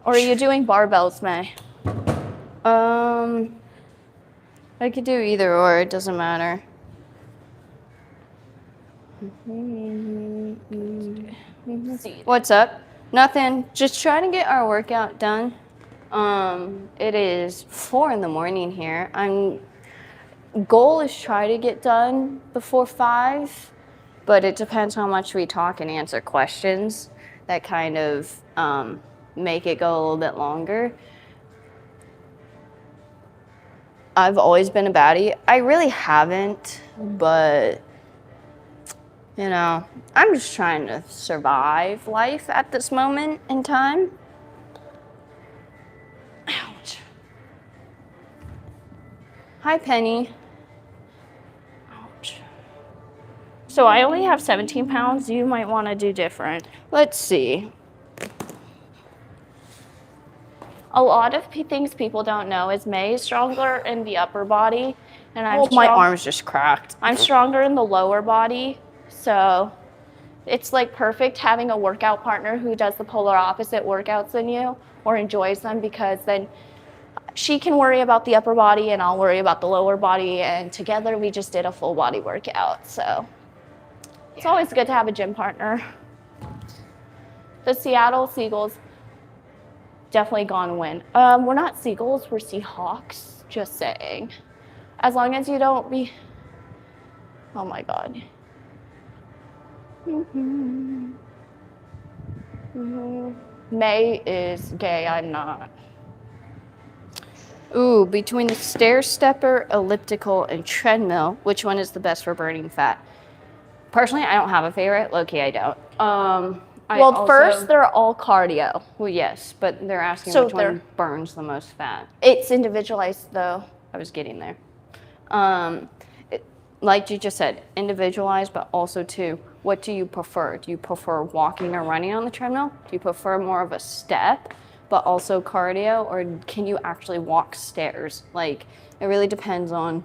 Or are you doing barbells, May? I could do either or, it doesn't matter. What's up? Nothing. Just trying to get our workout done. It is 4 a.m. here. Goal is try to get done before 5, but it depends how much we talk and answer questions that kind of make it go a little bit longer. I've always been a baddie. I really haven't, but you know, I'm just trying to survive life at this moment in time. Ouch. Hi, Penny. Ouch. So I only have 17 pounds. You might want to do different. Let's see. A lot of things people don't know is May is stronger in the upper body, and My arm's just cracked. I'm stronger in the lower body, so it's like perfect having a workout partner who does the polar opposite workouts than you or enjoys them, because then she can worry about the upper body and I'll worry about the lower body, and together we just did a full body workout. So it's always good to have a gym partner. The Seattle Seagulls definitely gonna win. We're not Seagulls, we're Seahawks, just saying. As long as you don't be, oh my God. May is gay, I'm not. Ooh, between the stair stepper, elliptical, and treadmill, which one is the best for burning fat? Personally, I don't have a favorite. Low-key, I don't. First, they're all cardio. Well, yes, but they're asking So which one burns the most fat. It's individualized, though. I was getting there. Like you just said, individualized, but also too, what do you prefer? Do you prefer walking or running on the treadmill? Do you prefer more of a step, but also cardio, or can you actually walk stairs? Like, it really depends on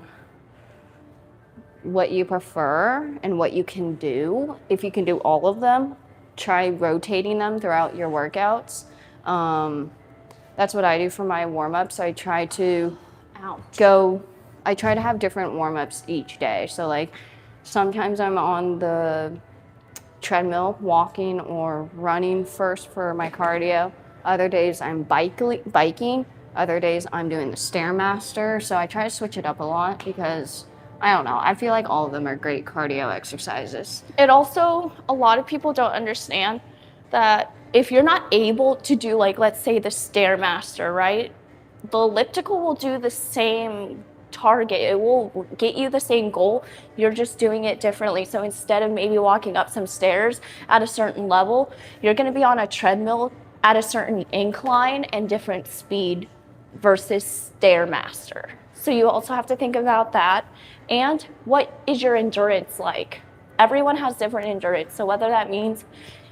what you prefer and what you can do. If you can do all of them, try rotating them throughout your workouts. That's what I do for my warm-ups. I try to have different warm-ups each day. So like sometimes I'm on the treadmill walking or running first for my cardio. Other days I'm biking. Other days I'm doing the Stairmaster. So I try to switch it up a lot because I don't know. I feel like all of them are great cardio exercises. It also, a lot of people don't understand that if you're not able to do, like, let's say the Stairmaster, right? The elliptical will do the same target. It will get you the same goal. You're just doing it differently. So instead of maybe walking up some stairs at a certain level, you're going to be on a treadmill at a certain incline and different speed versus Stairmaster. So you also have to think about that. And what is your endurance like? Everyone has different endurance. So whether that means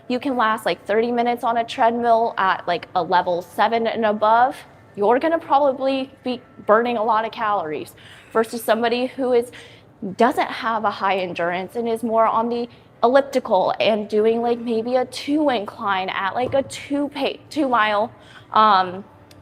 you can last like 30 minutes on a treadmill at like a level 7 and above, you're gonna probably be burning a lot of calories versus somebody who doesn't have a high endurance and is more on the elliptical and doing like maybe a 2 incline at like a 2 mile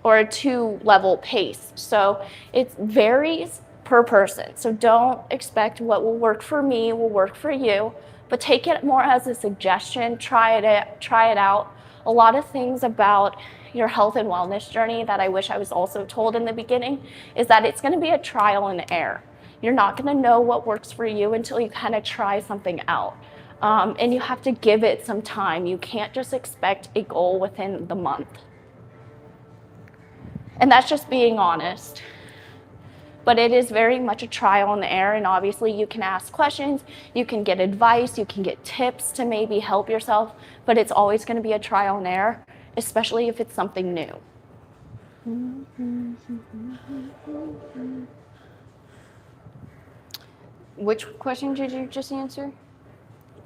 or a 2 level pace. So it varies per person. So don't expect what will work for me will work for you, but take it more as a suggestion. Try it out. a lot of things about your health and wellness journey that I wish I was also told in the beginning is that it's going to be a trial and error. You're not going to know what works for you until you kind of try something out. And you have to give it some time. You can't just expect a goal within the month. And that's just being honest. But it is very much a trial and error, and obviously you can ask questions, you can get advice, you can get tips to maybe help yourself, but it's always going to be a trial and error, especially if it's something new. Which question did you just answer?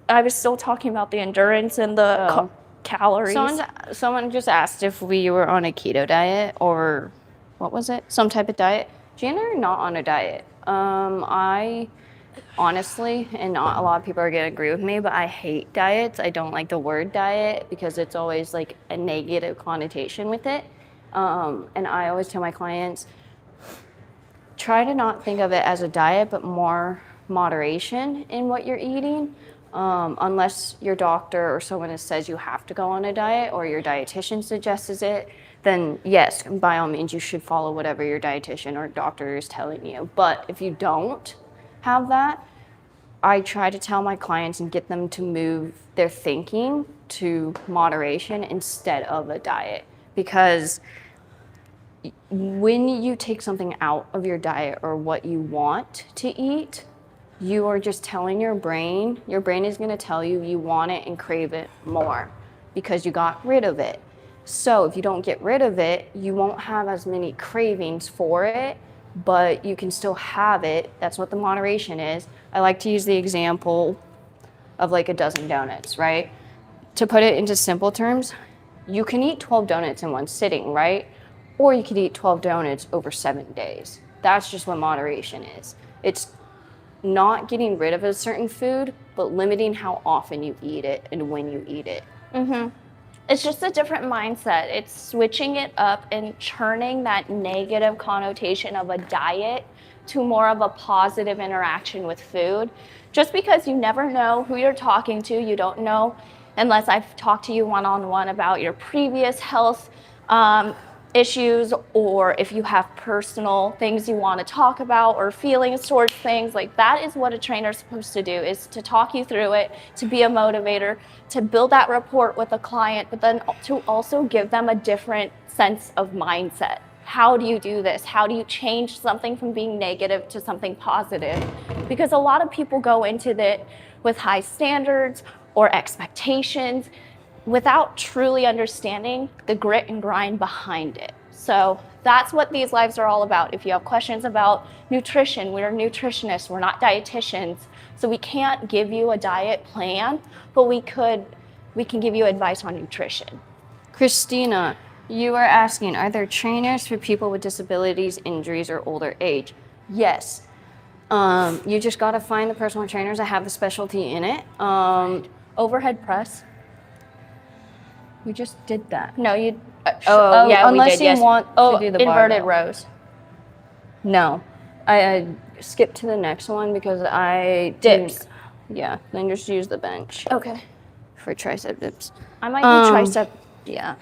I was still talking about the endurance and the calories. Someone just asked if we were on a keto diet or what was it? Some type of diet. Jan and I are not on a diet. I honestly, and not a lot of people are going to agree with me, but I hate diets. I don't like the word diet because it's always like a negative connotation with it. And I always tell my clients, try to not think of it as a diet, but more moderation in what you're eating. Unless your doctor or someone says you have to go on a diet or your dietitian suggests it, then yes, by all means, you should follow whatever your dietitian or doctor is telling you. But if you don't have that, I try to tell my clients and get them to move their thinking to moderation instead of a diet. Because when you take something out of your diet or what you want to eat, you are just telling your brain is going to tell you you want it and crave it more because you got rid of it. So if you don't get rid of it, you won't have as many cravings for it, but you can still have it. That's what the moderation is. I like to use the example of like a dozen donuts, right? To put it into simple terms, you can eat 12 donuts in one sitting, right? Or you could eat 12 donuts over 7 days. That's just what moderation is. It's not getting rid of a certain food, but limiting how often you eat it and when you eat it. Mm-hmm. It's just a different mindset. It's switching it up and turning that negative connotation of a diet to more of a positive interaction with food. Just because you never know who you're talking to, you don't know unless I've talked to you one-on-one about your previous health issues, or if you have personal things you want to talk about or feelings towards things. Like, that is what a trainer is supposed to do, is to talk you through it, to be a motivator, to build that rapport with a client, but then to also give them a different sense of mindset. How do you do this? How do you change something from being negative to something positive? Because a lot of people go into it with high standards or expectations without truly understanding the grit and grind behind it. So that's what these lives are all about. If you have questions about nutrition, we're nutritionists, we're not dietitians. So we can't give you a diet plan, but we can give you advice on nutrition. Christina, you are asking, are there trainers for people with disabilities, injuries, or older age? Yes. You just got to find the personal trainers that have the specialty in it. Overhead press. We just did that. No, you. Yeah, unless we did. you Yes. want To do the inverted barbell. rows. No, I skipped to the next one because I Dips. didn't- Yeah, then just use the bench Okay. for tricep dips. I might do tricep. Yeah.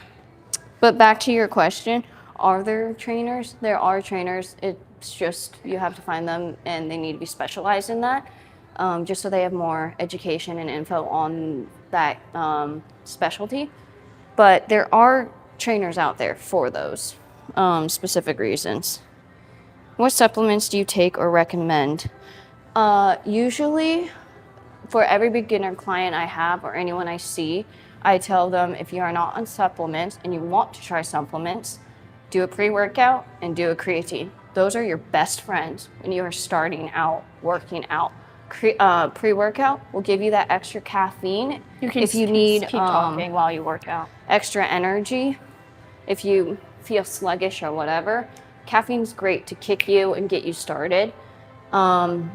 But back to your question, are there trainers? There are trainers. It's just you have to find them, and they need to be specialized in that, just so they have more education and info on that specialty. But there are trainers out there for those specific reasons. What supplements do you take or recommend? Usually, for every beginner client I have or anyone I see, I tell them, if you are not on supplements and you want to try supplements, do a pre-workout and do a creatine. Those are your best friends when you are starting out working out. Pre-workout will give you that extra caffeine. If you need keep talking while you work out. extra energy, if you feel sluggish or whatever, caffeine's great to kick you and get you started. And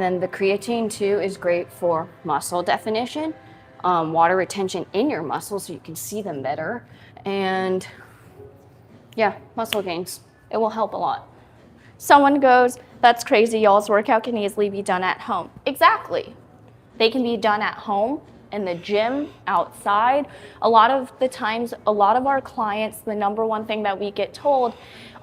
then the creatine too is great for muscle definition, water retention in your muscles so you can see them better, and yeah, muscle gains. It will help a lot. Someone goes, that's crazy, y'all's workout can easily be done at home. Exactly. They can be done at home, in the gym, outside. A lot of the times, a lot of our clients, the number one thing that we get told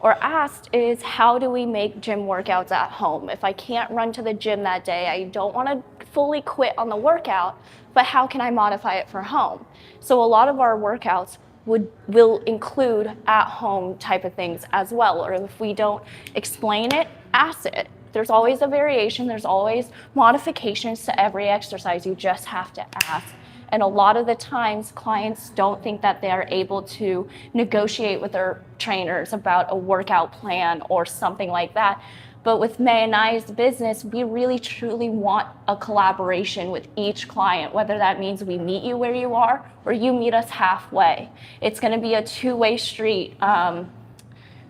or asked is, how do we make gym workouts at home? If I can't run to the gym that day, I don't want to fully quit on the workout, but how can I modify it for home? So a lot of our workouts will include at-home type of things as well, or if we don't explain it, ask it. There's always a variation, there's always modifications to every exercise, you just have to ask. And a lot of the times, clients don't think that they're able to negotiate with their trainers about a workout plan or something like that. But with May and I's business, we really truly want a collaboration with each client, whether that means we meet you where you are or you meet us halfway. It's gonna be a two-way street.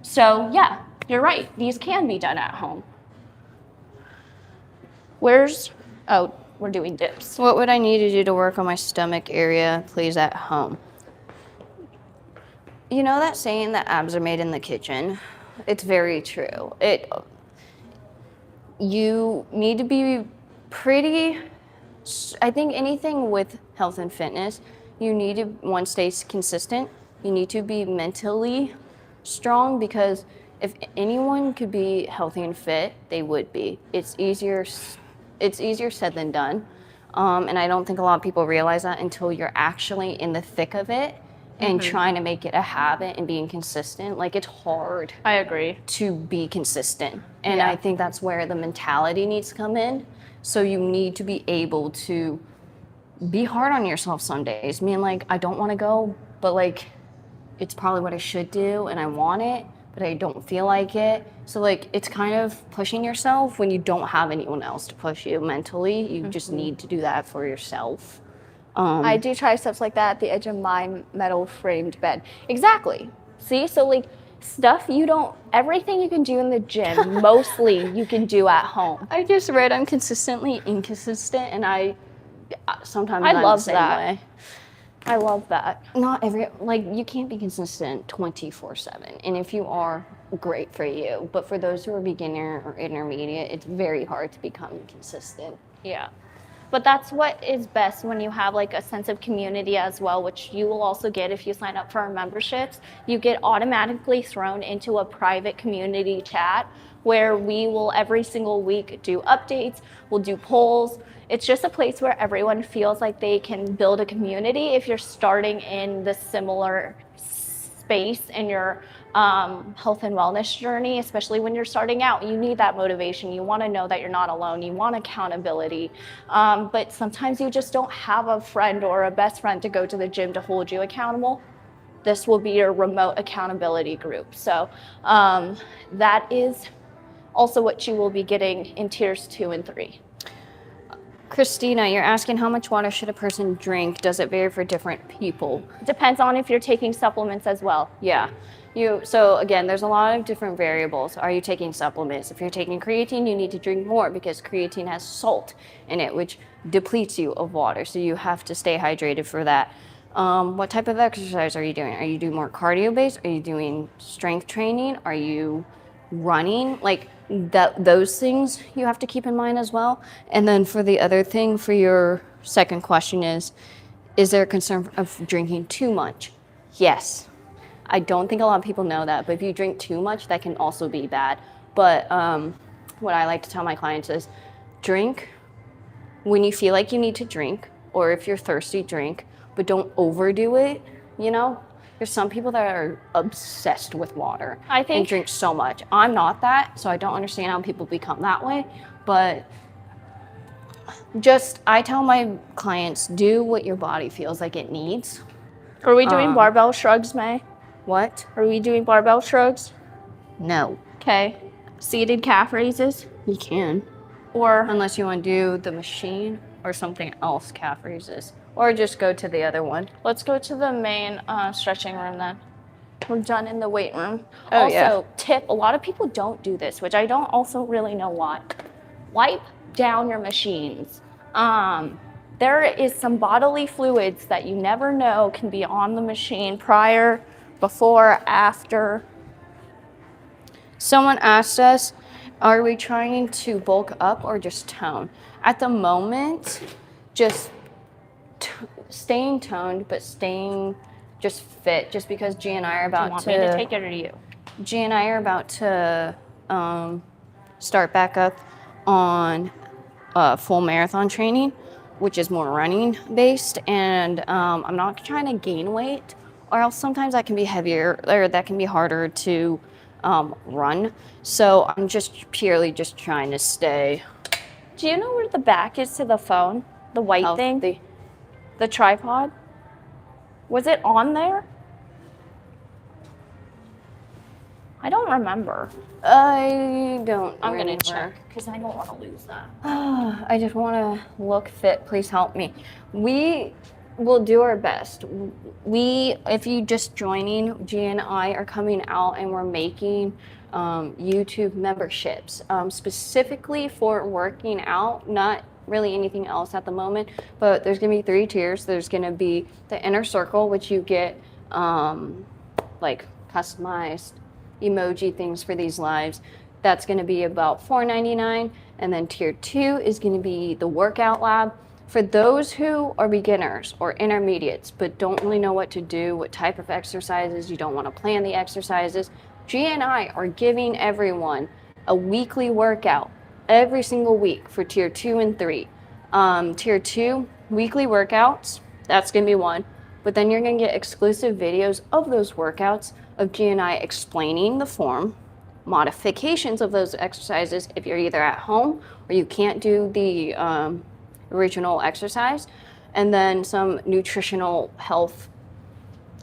So yeah, you're right, these can be done at home. Oh, we're doing dips. What would I need to do to work on my stomach area, please, at home? You know that saying that abs are made in the kitchen? It's very true. You need to be pretty, I think anything with health and fitness, you need to, one, stay consistent. You need to be mentally strong, because if anyone could be healthy and fit, they would be. It's easier said than done. And I don't think a lot of people realize that until you're actually in the thick of it and trying to make it a habit and being consistent. Like, it's hard. I agree. To be consistent. And I think that's where the mentality needs to come in. So you need to be able to be hard on yourself some days. I mean, like, I don't want to go, but like, it's probably what I should do and I want it, but I don't feel like it. So like, it's kind of pushing yourself when you don't have anyone else to push you mentally. You just need to do that for yourself. I do triceps like that at the edge of my metal framed bed. Exactly. See, so like everything you can do in the gym, mostly you can do at home. I just read I'm consistently inconsistent, and I sometimes I I'm love the same that. way. I love that. Not every, like, you can't be consistent 24/7. And if you are, great for you. But for those who are beginner or intermediate, it's very hard to become consistent. Yeah. But that's what is best when you have like a sense of community as well, which you will also get if you sign up for our memberships. You get automatically thrown into a private community chat where we will every single week do updates, we'll do polls. It's just a place where everyone feels like they can build a community if you're starting in the similar space in your health and wellness journey, especially when you're starting out. You need that motivation. You want to know that you're not alone. You want accountability. But sometimes you just don't have a friend or a best friend to go to the gym to hold you accountable. This will be your remote accountability group. So that is also what you will be getting in tiers 2 and 3. Christina, you're asking how much water should a person drink? Does it vary for different people? Depends on if you're taking supplements as well. Yeah. So again, there's a lot of different variables. Are you taking supplements? If you're taking creatine, you need to drink more because creatine has salt in it, which depletes you of water. So you have to stay hydrated for that. What type of exercise are you doing? Are you doing more cardio-based? Are you doing strength training? Are you running? Like those things you have to keep in mind as well. And then for the other thing, for your second question is there a concern of drinking too much? Yes. I don't think a lot of people know that, but if you drink too much, that can also be bad. But what I like to tell my clients is drink when you feel like you need to drink, or if you're thirsty, drink, but don't overdo it, you know? There's some people that are obsessed with water and drink so much. I'm not that, so I don't understand how people become that way. But I tell my clients, do what your body feels like it needs. Are we doing barbell shrugs, May? What? Are we doing barbell shrugs? No. Okay. Seated calf raises? You can. Or unless you want to do the machine or something else, calf raises. Or just go to the other one. Let's go to the main stretching room then. We're done in the weight room. Oh, yeah. Tip, a lot of people don't do this, which I don't also really know why. Wipe down your machines. There is some bodily fluids that you never know can be on the machine prior, before, after. Someone asked us, are we trying to bulk up or just tone? At the moment, just staying toned, but staying just fit, just because G and I are Do you about want me to take it or you? G and I are about to start back up on full marathon training, which is more running based, and I'm not trying to gain weight, or else sometimes that can be heavier, or that can be harder to run. So I'm just purely just trying to stay Do you know where the back is to the phone? The white thing? healthy. The tripod? Was it on there? I don't remember. I don't. I'm remember. gonna check because I don't want to lose that. I just want to look fit. Please help me. We will do our best. If you just joining, G and I are coming out and we're making YouTube memberships specifically for working out, not really anything else at the moment, but there's gonna be 3 tiers. There's gonna be the inner circle, which you get like customized emoji things for these lives. That's going to be about $4.99, and then tier 2 is going to be the workout lab for those who are beginners or intermediates but don't really know what to do, what type of exercises, you don't want to plan the exercises. G and I are giving everyone a weekly workout every single week for tier 2 and 3. Tier 2 weekly workouts, that's going to be one, but then you're going to get exclusive videos of those workouts of G and I explaining the form, modifications of those exercises if you're either at home or you can't do the original exercise, and then some nutritional health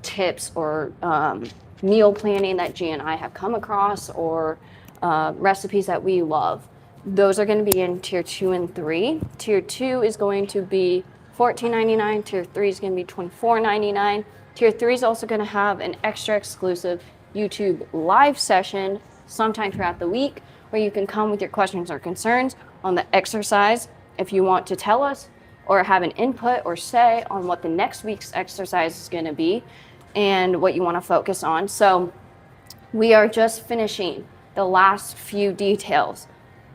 tips or meal planning that G and I have come across, or recipes that we love. Those are going to be in tier 2 and 3. Tier 2 is going to be $14.99. Tier 3 is going to be $24.99. Tier 3 is also going to have an extra exclusive YouTube live session sometime throughout the week where you can come with your questions or concerns on the exercise if you want to tell us or have an input or say on what the next week's exercise is going to be and what you want to focus on. So we are just finishing the last few details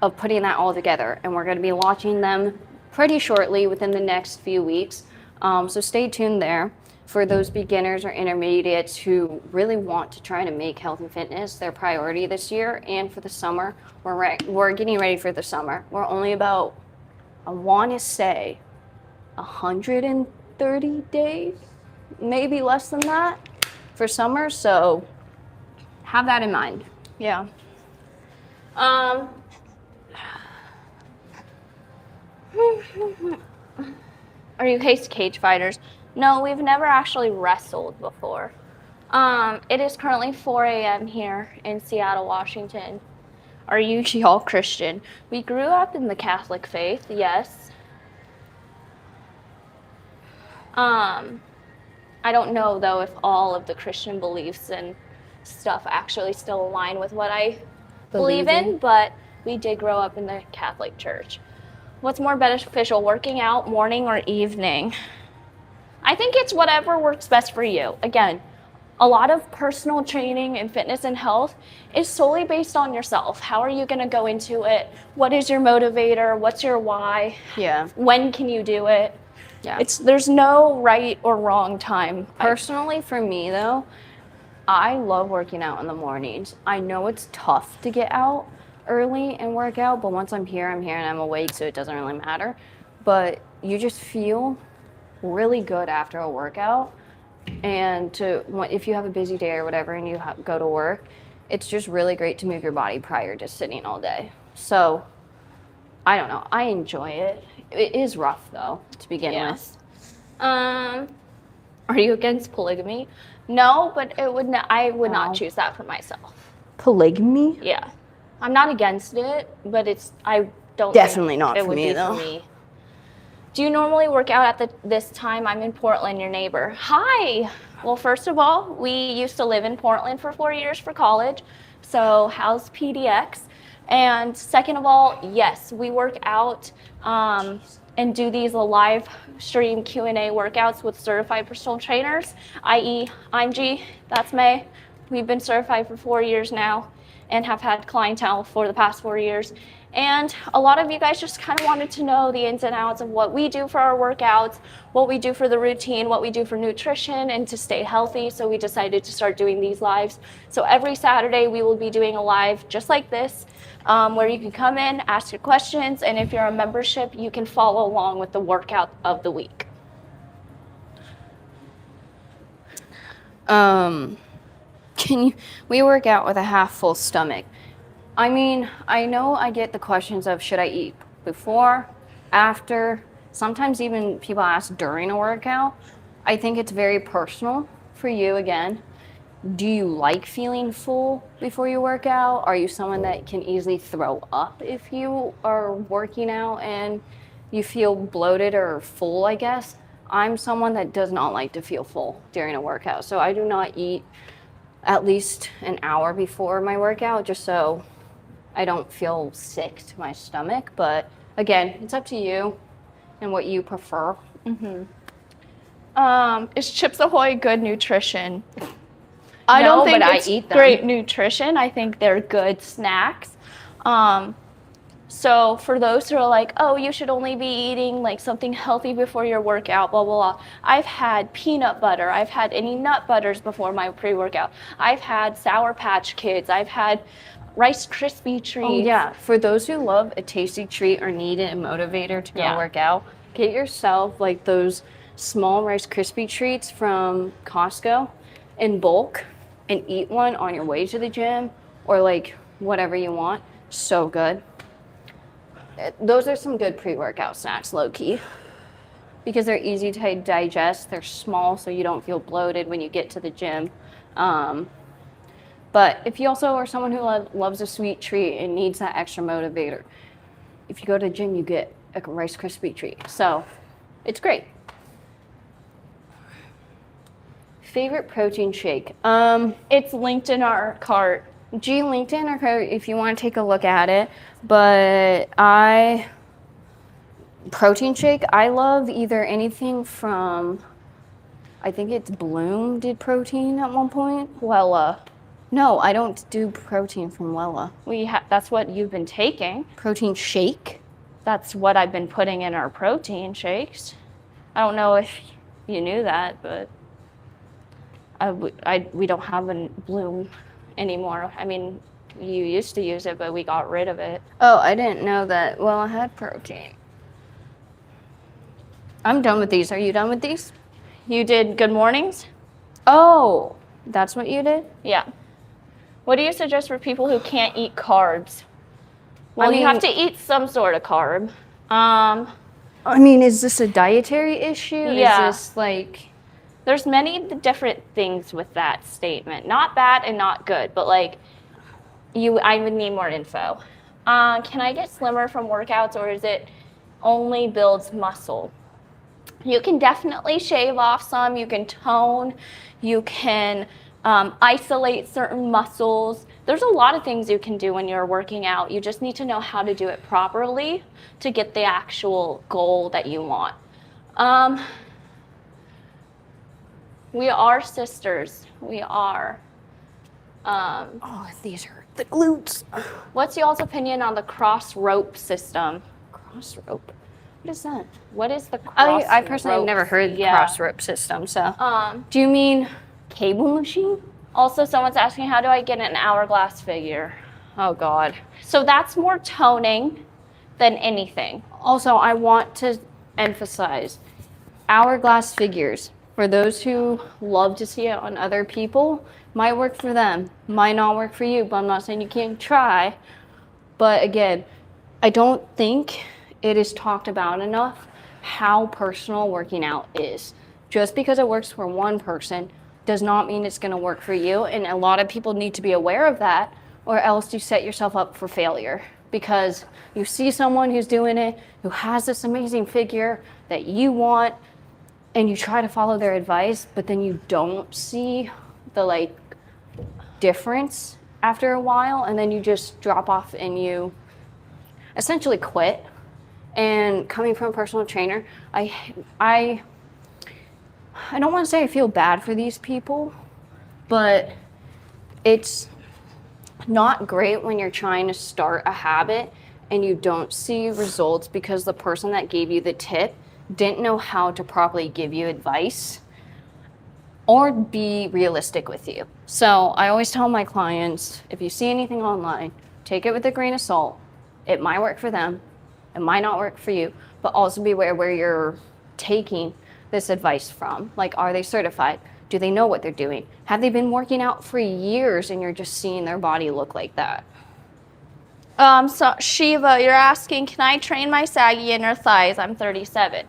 of putting that all together, and we're going to be launching them pretty shortly within the next few weeks. So stay tuned there. For those beginners or intermediates who really want to try to make health and fitness their priority this year and for the summer, we're getting ready for the summer. We're only about, I want to say, 130 days, maybe less than that, for summer. So have that in mind. Yeah. Are you cage fighters? No, we've never actually wrestled before. It is currently 4 a.m. here in Seattle, Washington. Are you all Christian? We grew up in the Catholic faith, yes. I don't know, though, if all of the Christian beliefs and stuff actually still align with what I believe in, but we did grow up in the Catholic Church. What's more beneficial, working out morning or evening? I think it's whatever works best for you. Again, a lot of personal training and fitness and health is solely based on yourself. How are you going to go into it? What is your motivator? What's your why? Yeah. When can you do it? Yeah. There's no right or wrong time. Personally, for me though, I love working out in the mornings. I know it's tough to get out early and work out, but once I'm here and I'm awake, so it doesn't really matter. But you just feel really good after a workout, and if you have a busy day or whatever and you go to work, it's just really great to move your body prior to sitting all day. So I don't know, I enjoy it. It is rough though to begin with. Are you against polygamy? No, but I would not choose that for myself. Polygamy? Yeah, I'm not against it, but I don't definitely think not it for would me be though. For me. Do you normally work out at this time? I'm in Portland, your neighbor. Hi. Well, first of all, we used to live in Portland for 4 years for college. So how's PDX? And second of all, yes, we work out and do these live stream Q&A workouts with certified personal trainers, i.e. I'm G, that's May. We've been certified for 4 years now and have had clientele for the past 4 years. And a lot of you guys just kind of wanted to know the ins and outs of what we do for our workouts, what we do for the routine, what we do for nutrition, and to stay healthy. So we decided to start doing these lives. So every Saturday we will be doing a live just like this, where you can come in, ask your questions, and if you're a membership, you can follow along with the workout of the week. We work out with a half full stomach. I mean, I know I get the questions of should I eat before, after, sometimes even people ask during a workout. I think it's very personal for you again. Do you like feeling full before you work out? Are you someone that can easily throw up if you are working out and you feel bloated or full, I guess? I'm someone that does not like to feel full during a workout. So I do not eat at least an hour before my workout just so I don't feel sick to my stomach. But again, it's up to you and what you prefer. Is Chips Ahoy good nutrition? I No, don't think but it's I eat them. Great nutrition. I think they're good snacks. So for those who are like, oh, you should only be eating like something healthy before your workout, blah, blah, blah. I've had peanut butter. I've had any nut butters before my pre-workout. I've had Sour Patch Kids. I've had Rice Krispie treats. Oh yeah, for those who love a tasty treat or need a motivator to go work out, get yourself like those small Rice Krispie treats from Costco in bulk and eat one on your way to the gym or like whatever you want. So good. Those are some good pre-workout snacks, low-key, because they're easy to digest. They're small, so you don't feel bloated when you get to the gym. But if you also are someone who loves a sweet treat and needs that extra motivator, if you go to the gym, you get a Rice Krispie treat. So it's great. Favorite protein shake? It's linked in our cart. Linked in our cart if you want to take a look at it. But protein shake, I love either anything from, I think it's Bloom did protein at one point. Wella. No, I don't do protein from Wella. That's what you've been taking. Protein shake? That's what I've been putting in our protein shakes. I don't know if you knew that, but we don't have a Bloom anymore. I mean, you used to use it, but we got rid of it. Oh, I didn't know that. Well, I had protein. I'm done with these. Are you done with these? You did Good Mornings? Oh, that's what you did? Yeah. What do you suggest for people who can't eat carbs? Well, you have to eat some sort of carb. I mean, is this a dietary issue? Yeah. Is this like... There's many different things with that statement. Not bad and not good, but like, I would need more info. Can I get slimmer from workouts, or is it only builds muscle? You can definitely shave off some. You can tone. You can isolate certain muscles. There's a lot of things you can do when you're working out. You just need to know how to do it properly to get the actual goal that you want. We are sisters. We are. Oh, these hurt the glutes. What's y'all's opinion on the cross rope system? Cross rope? What is that? What is the cross rope? I personally have never heard the cross rope system, so. Do you mean cable machine? Also, someone's asking, how do I get an hourglass figure? Oh, God. So that's more toning than anything. Also, I want to emphasize, hourglass figures, for those who love to see it on other people, might work for them, might not work for you, but I'm not saying you can't try. But again, I don't think it is talked about enough how personal working out is. Just because it works for one person does not mean it's gonna work for you, and a lot of people need to be aware of that, or else you set yourself up for failure. Because you see someone who's doing it, who has this amazing figure that you want, and you try to follow their advice, but then you don't see the like difference after a while, and then you just drop off and you essentially quit. And coming from a personal trainer, I don't want to say I feel bad for these people, but it's not great when you're trying to start a habit and you don't see results because the person that gave you the tip didn't know how to properly give you advice or be realistic with you. So I always tell my clients, if you see anything online, take it with a grain of salt. It might work for them, it might not work for you, but also be aware where you're taking this advice from. Like, are they certified? Do they know what they're doing? Have they been working out for years and you're just seeing their body look like that? So Shiva, you're asking, can I train my saggy inner thighs? I'm 37.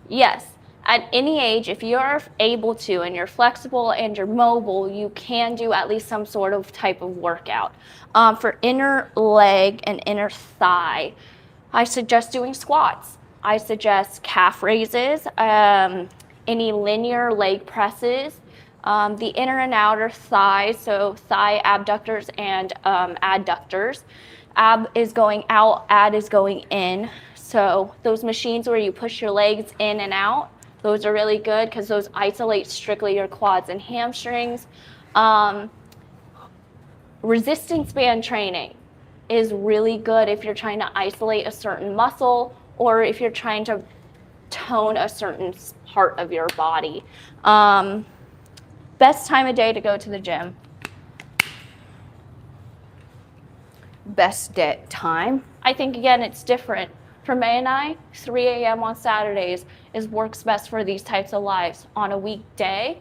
Yes. At any age, if you're able to and you're flexible and you're mobile, you can do at least some sort of type of workout. For inner leg and inner thigh, I suggest doing squats. I suggest calf raises, any linear leg presses, the inner and outer thighs, so thigh abductors and adductors. Ab is going out, add is going in. So those machines where you push your legs in and out, those are really good because those isolate strictly your quads and hamstrings. Resistance band training is really good if you're trying to isolate a certain muscle or if you're trying to tone a certain part of your body. Best time of day to go to the gym? Best time? I think, again, it's different. For May and I, 3 a.m. on Saturdays works best for these types of lives. On a weekday,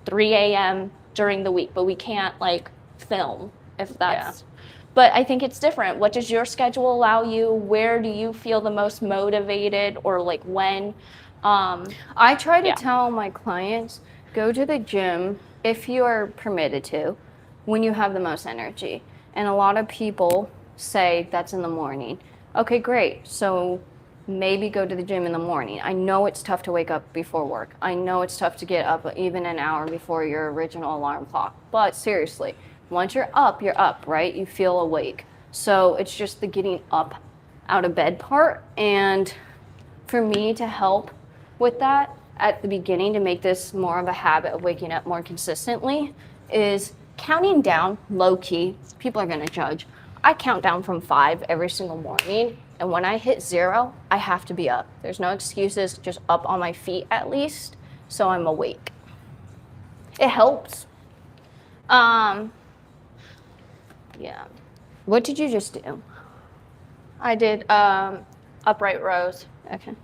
3 a.m. during the week, but we can't like film if that's. Yeah. But I think it's different. What does your schedule allow you? Where do you feel the most motivated, or like when? I try to tell my clients, go to the gym if you are permitted to, when you have the most energy. And a lot of people say that's in the morning. Okay, great. So maybe go to the gym in the morning. I know it's tough to wake up before work. I know it's tough to get up even an hour before your original alarm clock. But seriously, once you're up, right? You feel awake. So it's just the getting up out of bed part. And for me to help with that at the beginning, to make this more of a habit of waking up more consistently, is counting down low key. People are going to judge. I count down from 5 every single morning. And when I hit 0, I have to be up. There's no excuses, just up on my feet at least, so I'm awake. It helps. Yeah. What did you just do? I did upright rows. Okay.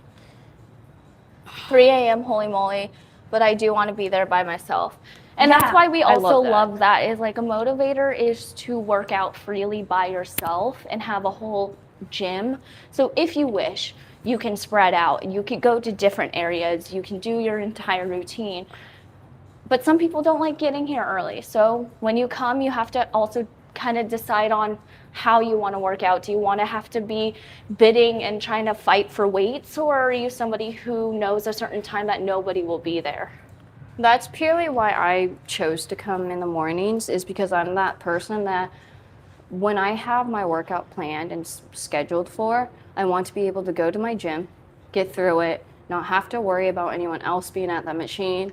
3 a.m. holy moly, but I do want to be there by myself. And that's why we also love that is like a motivator is to work out freely by yourself and have a whole gym. So if you wish, you can spread out and you can go to different areas. You can do your entire routine. But some people don't like getting here early. So when you come, you have to also kind of decide on how you want to work out. Do you want to have to be bidding and trying to fight for weights, or are you somebody who knows a certain time that nobody will be there? That's purely why I chose to come in the mornings, is because I'm that person that when I have my workout planned and scheduled for, I want to be able to go to my gym, get through it, not have to worry about anyone else being at the machine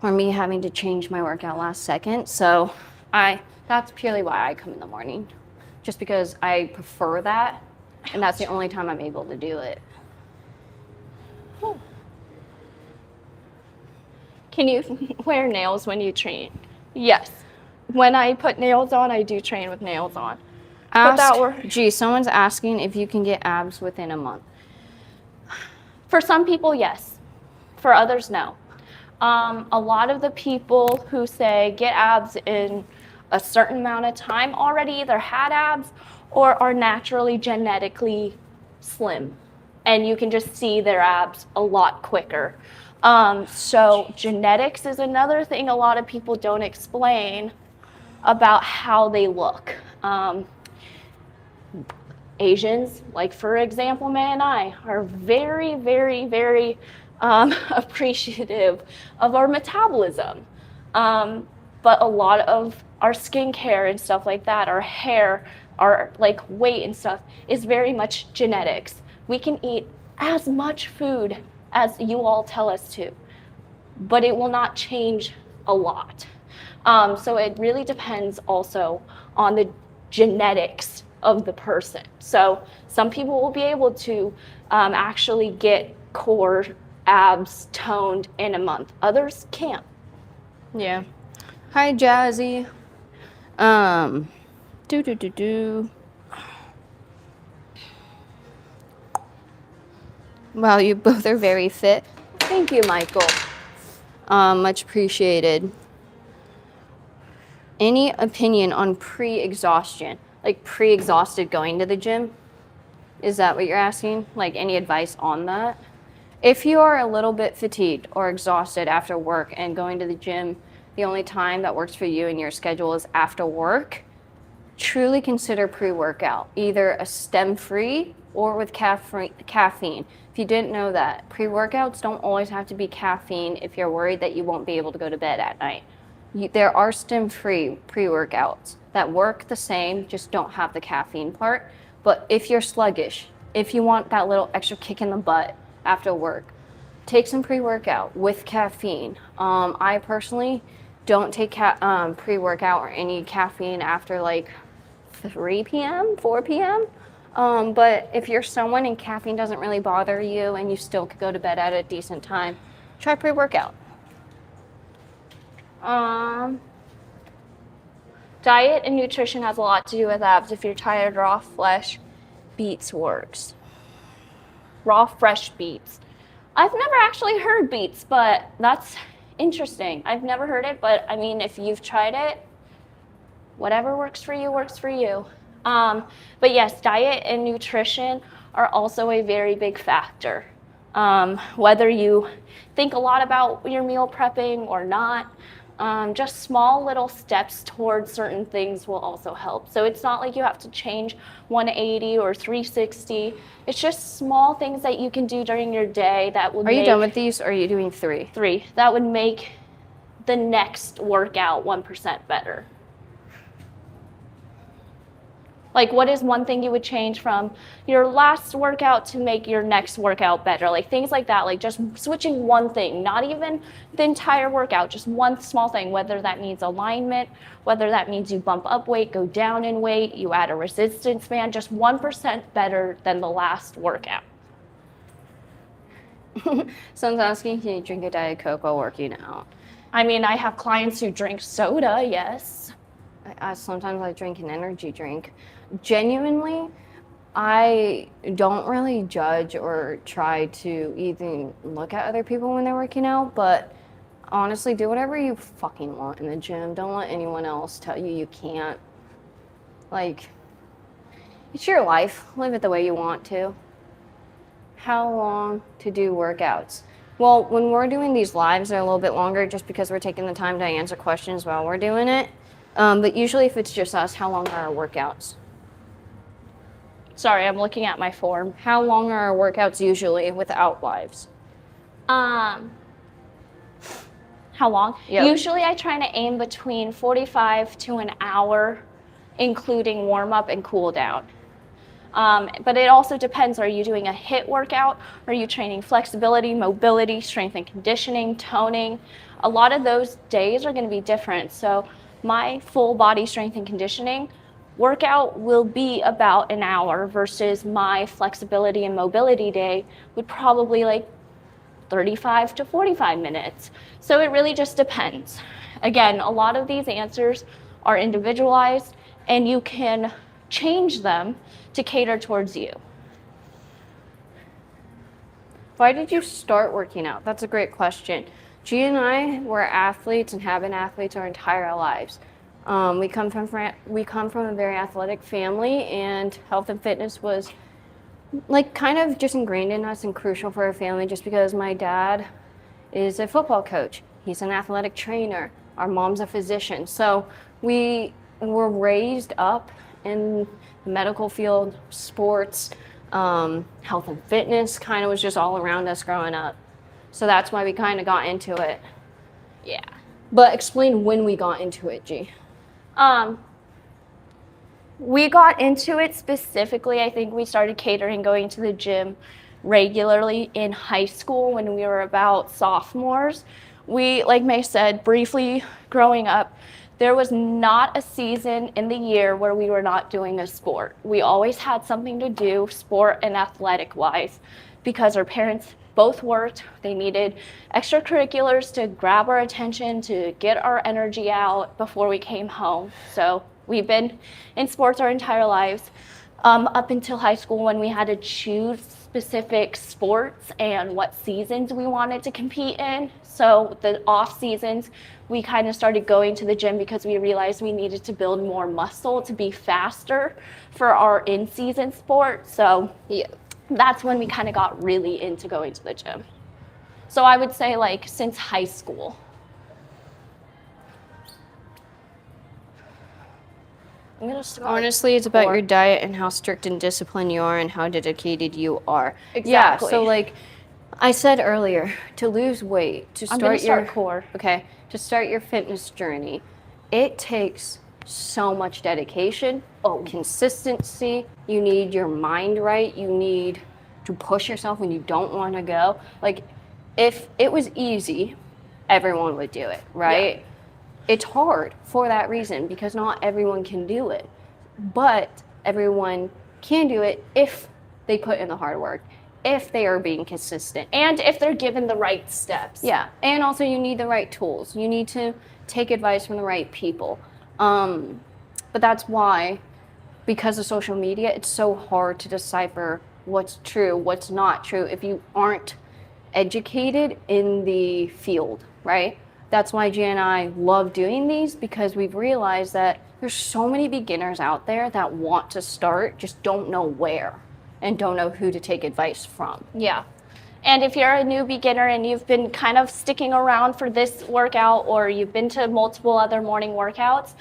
or me having to change my workout last second. So that's purely why I come in the morning, just because I prefer that, and that's the only time I'm able to do it. Can you wear nails when you train? Yes. When I put nails on, I do train with nails on. Someone's asking if you can get abs within a month. For some people, yes. For others, no. A lot of the people who say get abs in a certain amount of time already either had abs or are naturally genetically slim. And you can just see their abs a lot quicker. So genetics is another thing a lot of people don't explain about how they look. Asians, like for example, May and I, are very, very, very appreciative of our metabolism. But a lot of our skincare and stuff like that, our hair, our like weight and stuff is very much genetics. We can eat as much food as you all tell us to, but it will not change a lot. So it really depends also on the genetics of the person. So some people will be able to actually get core abs toned in a month. Others can't. Yeah. Hi, Jazzy. Do. Wow, you both are very fit. Thank you, Michael. Much appreciated. Any opinion on pre-exhaustion? Like pre-exhausted going to the gym? Is that what you're asking? Like any advice on that? If you are a little bit fatigued or exhausted after work and going to the gym, the only time that works for you and your schedule is after work, truly consider pre-workout, either a stem-free or with caffeine. If you didn't know that, pre-workouts don't always have to be caffeine if you're worried that you won't be able to go to bed at night. There are stem-free pre-workouts that work the same, just don't have the caffeine part. But if you're sluggish, if you want that little extra kick in the butt after work, take some pre-workout with caffeine. I personally don't take pre-workout or any caffeine after like 3 p.m., 4 p.m. But if you're someone and caffeine doesn't really bother you and you still could go to bed at a decent time, try pre-workout. Diet and nutrition has a lot to do with abs. If you're tired, raw flesh beets works. Raw fresh beets. I've never actually heard beets, but that's interesting. I've never heard it, but I mean, if you've tried it, whatever works for you works for you. But yes, diet and nutrition are also a very big factor. Whether you think a lot about your meal prepping or not, just small little steps towards certain things will also help. So it's not like you have to change 180 or 360. It's just small things that you can do during your day that will Are you done with these or are you doing 3? 3. That would make the next workout 1% better. Like, what is one thing you would change from your last workout to make your next workout better? Like, things like that, like just switching one thing, not even the entire workout, just one small thing, whether that means alignment, whether that means you bump up weight, go down in weight, you add a resistance band, just 1% better than the last workout. Someone's asking, can you drink a Diet Coke while working out? I mean, I have clients who drink soda, yes. Sometimes I drink an energy drink. Genuinely, I don't really judge or try to even look at other people when they're working out, but honestly, do whatever you fucking want in the gym. Don't let anyone else tell you you can't. Like, it's your life. Live it the way you want to. How long to do workouts? Well, when we're doing these lives, they're a little bit longer just because we're taking the time to answer questions while we're doing it. But usually if it's just us, how long are our workouts? Sorry, I'm looking at my form. How long are our workouts usually without lives? How long? Yep. Usually I try to aim between 45 to an hour, including warm up and cool down. But it also depends. Are you doing a HIIT workout? Are you training flexibility, mobility, strength and conditioning, toning? A lot of those days are going to be different. So my full body strength and conditioning workout will be about an hour versus my flexibility and mobility day would probably like 35 to 45 minutes. So it really just depends. Again, a lot of these answers are individualized and you can change them to cater towards you. Why did you start working out? That's a great question. G and I were athletes and have been athletes our entire lives. We come from a very athletic family, and health and fitness was like kind of just ingrained in us and crucial for our family just because my dad is a football coach. He's an athletic trainer. Our mom's a physician. So we were raised up in the medical field, sports, health and fitness kind of was just all around us growing up. So that's why we kind of got into it. Yeah. But explain when we got into it, G. We got into it specifically, I think we started catering, going to the gym regularly in high school when we were about sophomores. We, like May said, briefly growing up, There was not a season in the year where we were not doing a sport. We always had something to do, sport and athletic wise, because our parents both worked. They needed extracurriculars to grab our attention, to get our energy out before we came home. So we've been in sports our entire lives, up until high school when we had to choose specific sports and what seasons we wanted to compete in. So the off seasons, we kind of started going to the gym because we realized we needed to build more muscle to be faster for our in-season sport. So Yeah. that's when we kind of got really into going to the gym. So I would say like since high school. I'm gonna start. Honestly, it's about Or- your diet and how strict and disciplined you are and how dedicated you are. Exactly. Yeah, so like I said earlier, to lose weight, to I'm gonna start your start core. Okay, to start your fitness journey, it takes so much dedication, consistency. You need your mind right. You need to push yourself when you don't want to go. Like if it was easy, everyone would do it, right? Yeah. It's hard for that reason because not everyone can do it. But everyone can do it if they put in the hard work, if they are being consistent. And if they're given the right steps. Yeah, and also you need the right tools. You need to take advice from the right people. But that's why, because of social media, it's so hard to decipher what's true, what's not true, if you aren't educated in the field, right? That's why Gia and I love doing these, because we've realized that there's so many beginners out there that want to start, just don't know where and don't know who to take advice from. Yeah. And if you're a new beginner and you've been kind of sticking around for this workout, or you've been to multiple other morning workouts,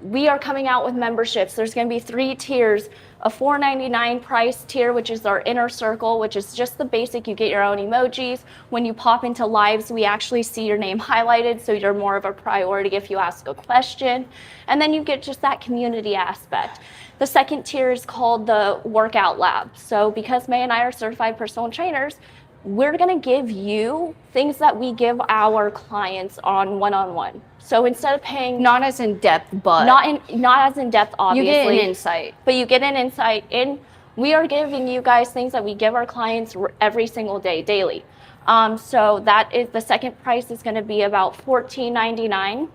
we are coming out with memberships. There's going to be 3 tiers. A $4.99 price tier, which is our inner circle, which is just the basic. You get your own emojis. When you pop into lives, we actually see your name highlighted, so you're more of a priority if you ask a question. And then you get just that community aspect. The second tier is called the workout lab. So because May and I are certified personal trainers, we're going to give you things that we give our clients on one-on-one. So instead of paying Not as in depth, but not as in depth, you obviously, get an insight. but you get an insight in. We are giving you guys things that we give our clients every single day, daily. So that is the second price is going to be about $14.99,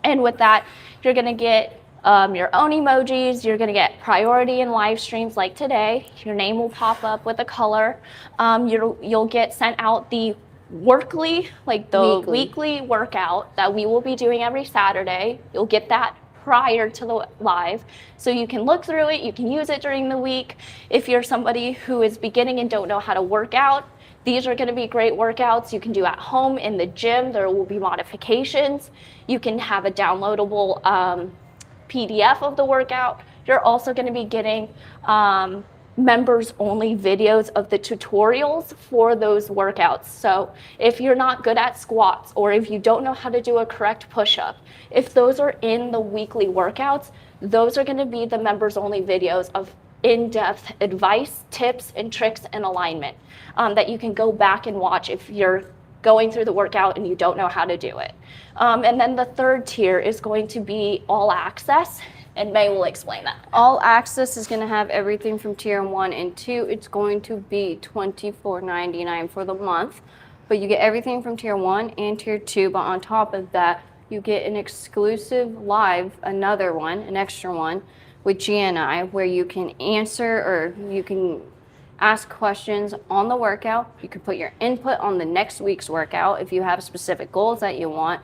and with that, you're going to get your own emojis. You're going to get priority in live streams like today. Your name will pop up with a color. You'll get sent out the weekly workout that we will be doing every Saturday. You'll get that prior to the live, so you can look through it. You can use it during the week. If you're somebody who is beginning and don't know how to work out, these are going to be great workouts you can do at home, in the gym. There will be modifications. You can have a downloadable PDF of the workout. You're also going to be getting members only videos of the tutorials for those workouts. So if you're not good at squats, or if you don't know how to do a correct push-up, if those are in the weekly workouts, those are going to be the members only videos of in-depth advice, tips, and tricks and alignment that you can go back and watch if you're going through the workout and you don't know how to do it. And then the third tier is going to be all access, and May will explain that. All access is going to have everything from tier 1 and 2. It's going to be $24.99 for the month, but you get everything from tier 1 and tier 2. But on top of that, you get an exclusive live, another one, an extra one with QnA, where you can answer, or you can ask questions on the workout. You can put your input on the next week's workout if you have specific goals that you want.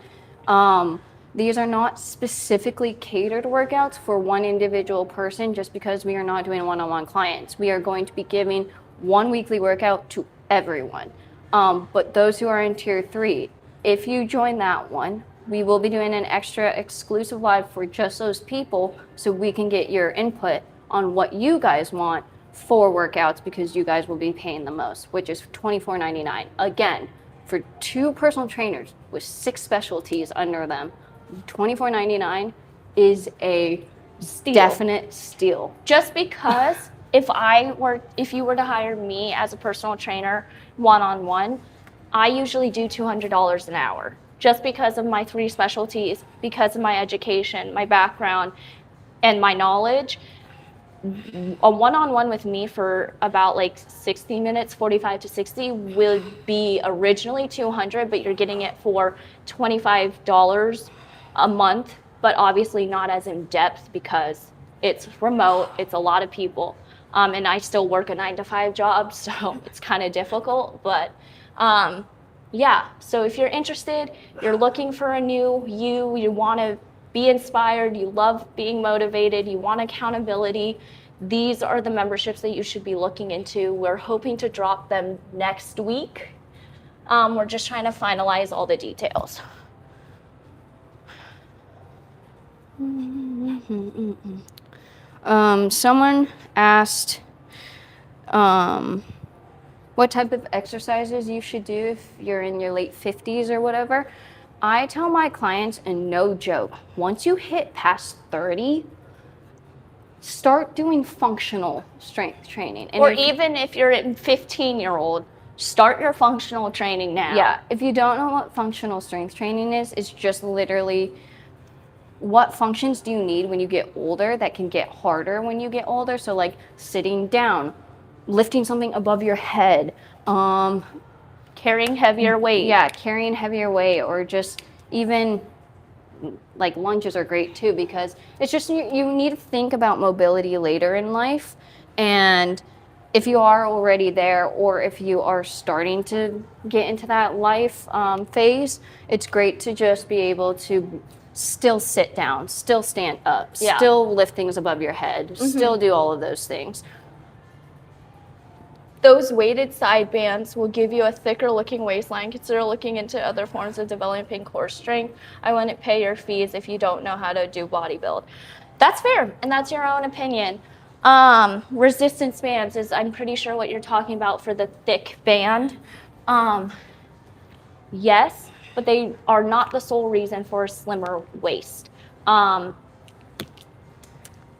These are not specifically catered workouts for one individual person, just because we are not doing one-on-one clients. We are going to be giving one weekly workout to everyone. But those who are in tier 3, if you join that one, we will be doing an extra exclusive live for just those people, so we can get your input on what you guys want for workouts, because you guys will be paying the most, which is $24.99. Again, for 2 personal trainers with 6 specialties under them, $24.99 is a Steal. definite steal. Just because if you were to hire me as a personal trainer one-on-one, I usually do $200 an hour. just because of my 3 specialties, because of my education, my background, and my knowledge. A one-on-one with me for about like 60 minutes, 45 to 60, will be originally $200, but you're getting it for $25 a month, but obviously not as in depth because it's remote, it's a lot of people. And I still work a 9-to-5 job, so it's kind of difficult, but yeah. So if you're interested, you're looking for a new you want to be inspired, you love being motivated, you want accountability, these are the memberships that you should be looking into. We're hoping to drop them next week. We're just trying to finalize all the details. Someone asked what type of exercises you should do if you're in your late 50s or whatever. I tell my clients, and no joke, once you hit past 30, start doing functional strength training. And or even if you're a 15-year-old, start your functional training now. Yeah, if you don't know what functional strength training is, it's just literally what functions do you need when you get older that can get harder when you get older. So like sitting down, lifting something above your head, carrying heavier weight. Yeah, carrying heavier weight, or just even like lunges are great too, because it's just you need to think about mobility later in life. And if you are already there, or if you are starting to get into that life phase, it's great to just be able to still sit down, still stand up, still lift things above your head, still do all of those things. Those weighted side bands will give you a thicker looking waistline. Consider looking into other forms of developing core strength. I wouldn't pay your fees if you don't know how to do bodybuild. That's fair, and that's your own opinion. Resistance bands is, I'm pretty sure, what you're talking about for the thick band. Yes, but they are not the sole reason for a slimmer waist.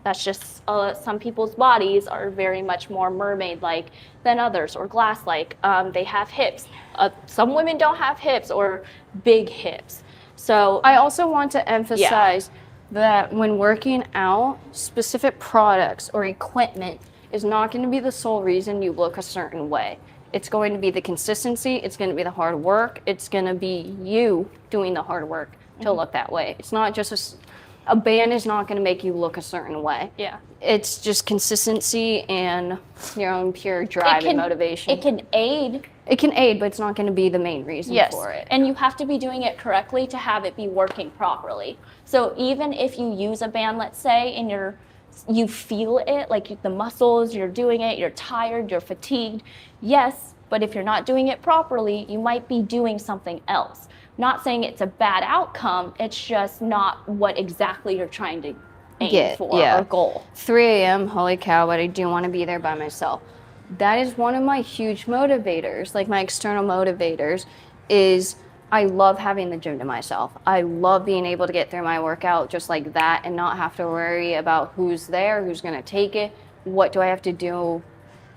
That's just some people's bodies are very much more mermaid-like than others, or glass-like. They have hips. Some women don't have hips or big hips. So I also want to emphasize that when working out, specific products or equipment is not going to be the sole reason you look a certain way. It's going to be the consistency, it's going to be the hard work, it's going to be you doing the hard work to look that way. It's not just a band is not going to make you look a certain way. yeah. It's just consistency and your own pure drive and motivation. It can aid. It can aid, but it's not going to be the main reason for it. And you have to be doing it correctly to have it be working properly. So even if you use a band, let's say, and you feel it, like the muscles, you're doing it, you're tired, you're fatigued, yes, but if you're not doing it properly, you might be doing something else. Not saying it's a bad outcome, it's just not what exactly you're trying to aim for or goal. 3 a.m., holy cow, but I do want to be there by myself. That is one of my huge motivators, like my external motivators, is I love having the gym to myself. I love being able to get through my workout just like that and not have to worry about who's there, who's going to take it, what do I have to do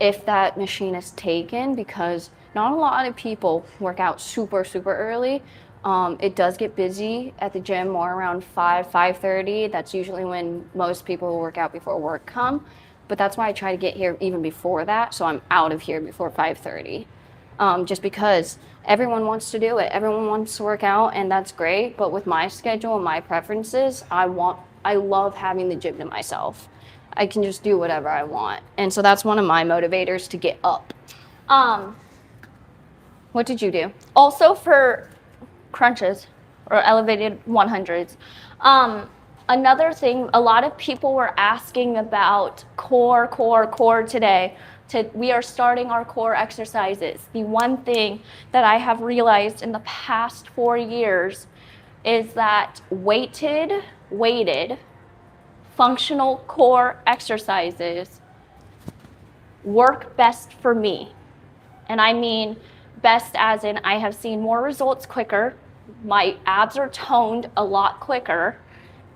if that machine is taken, because not a lot of people work out super, super early. It does get busy at the gym more around 5:30. That's usually when most people who work out before work come. But that's why I try to get here even before that, so I'm out of here before 5:30. Just because everyone wants to do it. Everyone wants to work out, and that's great. But with my schedule and my preferences, I love having the gym to myself. I can just do whatever I want. And so that's one of my motivators to get up. What did you do? Also for crunches or elevated 100s. Another thing, a lot of people were asking about core today. We are starting our core exercises. The one thing that I have realized in the past 4 years is that weighted, functional core exercises work best for me. And I mean best as in I have seen more results quicker, my abs are toned a lot quicker,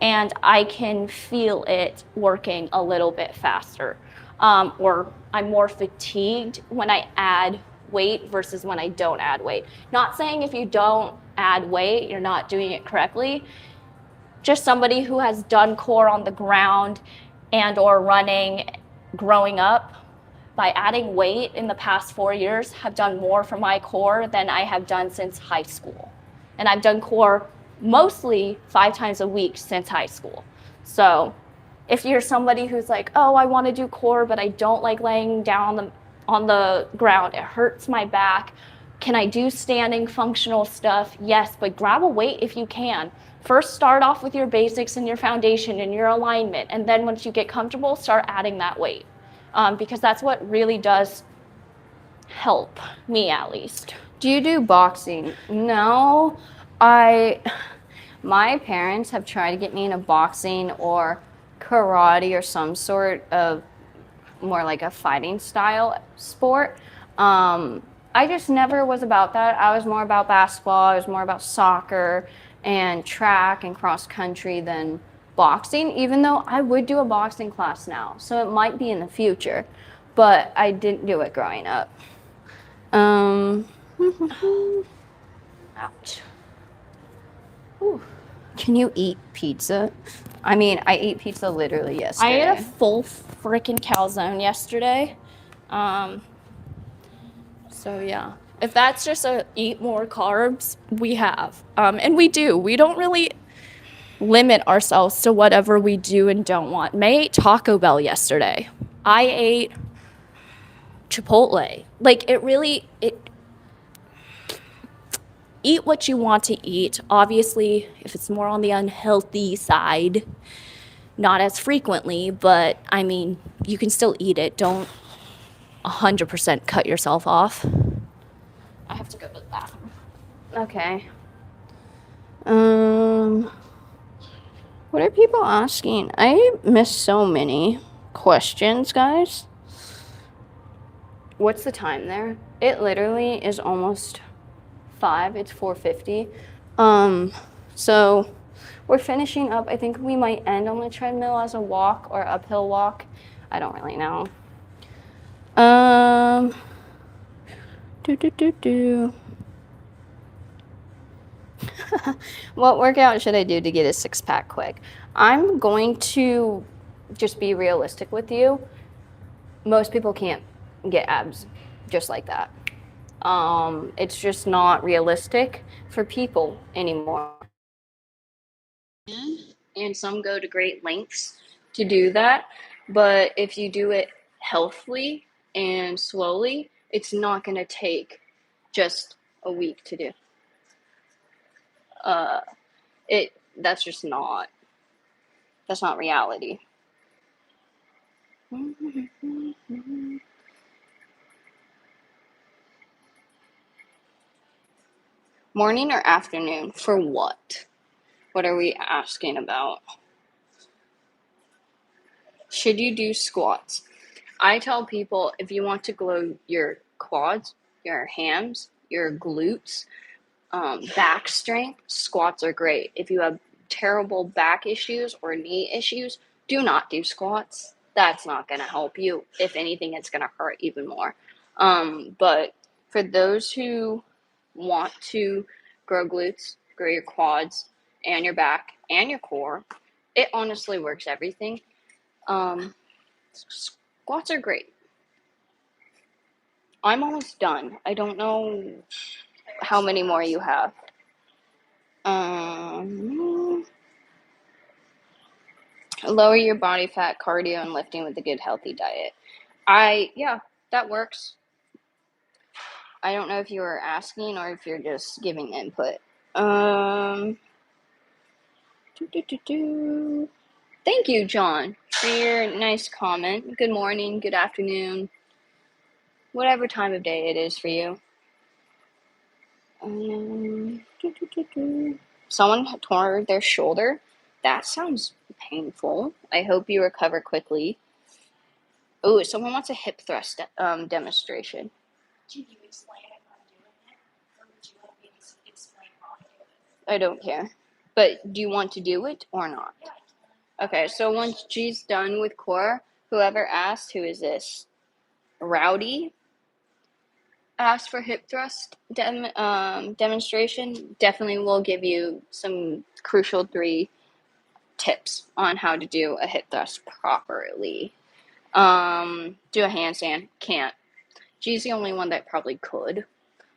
and I can feel it working a little bit faster. Or I'm more fatigued when I add weight versus when I don't add weight. Not saying if you don't add weight, you're not doing it correctly. Just somebody who has done core on the ground and or running growing up, by adding weight in the past 4 years, have done more for my core than I have done since high school. And I've done core mostly 5 times a week since high school. So if you're somebody who's like, oh, I want to do core, but I don't like laying down on the ground, it hurts my back. Can I do standing functional stuff? Yes, but grab a weight if you can. First, start off with your basics and your foundation and your alignment. And then once you get comfortable, start adding that weight. Because that's what really does help me, at least. Do you do boxing? No. My parents have tried to get me into boxing or karate or some sort of more like a fighting style sport. I just never was about that. I was more about basketball. I was more about soccer and track and cross country than boxing, even though I would do a boxing class now. So it might be in the future, but I didn't do it growing up. Ouch. Ooh. Can you eat pizza? I mean, I ate pizza literally yesterday. I ate a full freaking calzone yesterday. So yeah, if that's just a eat more carbs, we have. And we do. We don't really limit ourselves to whatever we do and don't want. May ate Taco Bell yesterday. I ate Chipotle. Like eat what you want to eat. Obviously, if it's more on the unhealthy side, not as frequently, but I mean, you can still eat it. Don't 100% cut yourself off. I have to go to the bathroom. Okay. What are people asking? I missed so many questions, guys. What's the time there? It literally is almost 5. It's 4:50. So we're finishing up. I think we might end on the treadmill as a walk or uphill walk. I don't really know. What workout should I do to get a 6-pack quick? I'm going to just be realistic with you. Most people can't get abs just like that. It's just not realistic for people anymore. And some go to great lengths to do that. But if you do it healthily and slowly, it's not going to take just a week to do. That's not reality. Morning or afternoon? For what? What are we asking about? Should you do squats? I tell people if you want to grow your quads, your hams, your glutes, back strength, squats are great. If you have terrible back issues or knee issues, do not do squats. That's not going to help you. If anything, it's going to hurt even more. But for those who want to grow glutes, grow your quads and your back and your core, it honestly works everything. Squats are great. I'm almost done. I don't know how many more you have. Lower your body fat, cardio, and lifting with a good healthy diet. Yeah, that works. I don't know if you were asking or if you're just giving input. Thank you, John, for your nice comment. Good morning, good afternoon, whatever time of day it is for you. Someone tore their shoulder. That sounds painful. I hope you recover quickly. Oh, someone wants a hip thrust demonstration. Can you explain if I'm doing it, or would you like me to explain how I do it? I don't care. But do you want to do it or not? Yeah, I can. Okay, so once G's done with core, whoever asked, who is this? Rowdy? ask for hip thrust demonstration, definitely will give you some crucial 3 tips on how to do a hip thrust properly. Do a handstand, can't. G's the only one that probably could.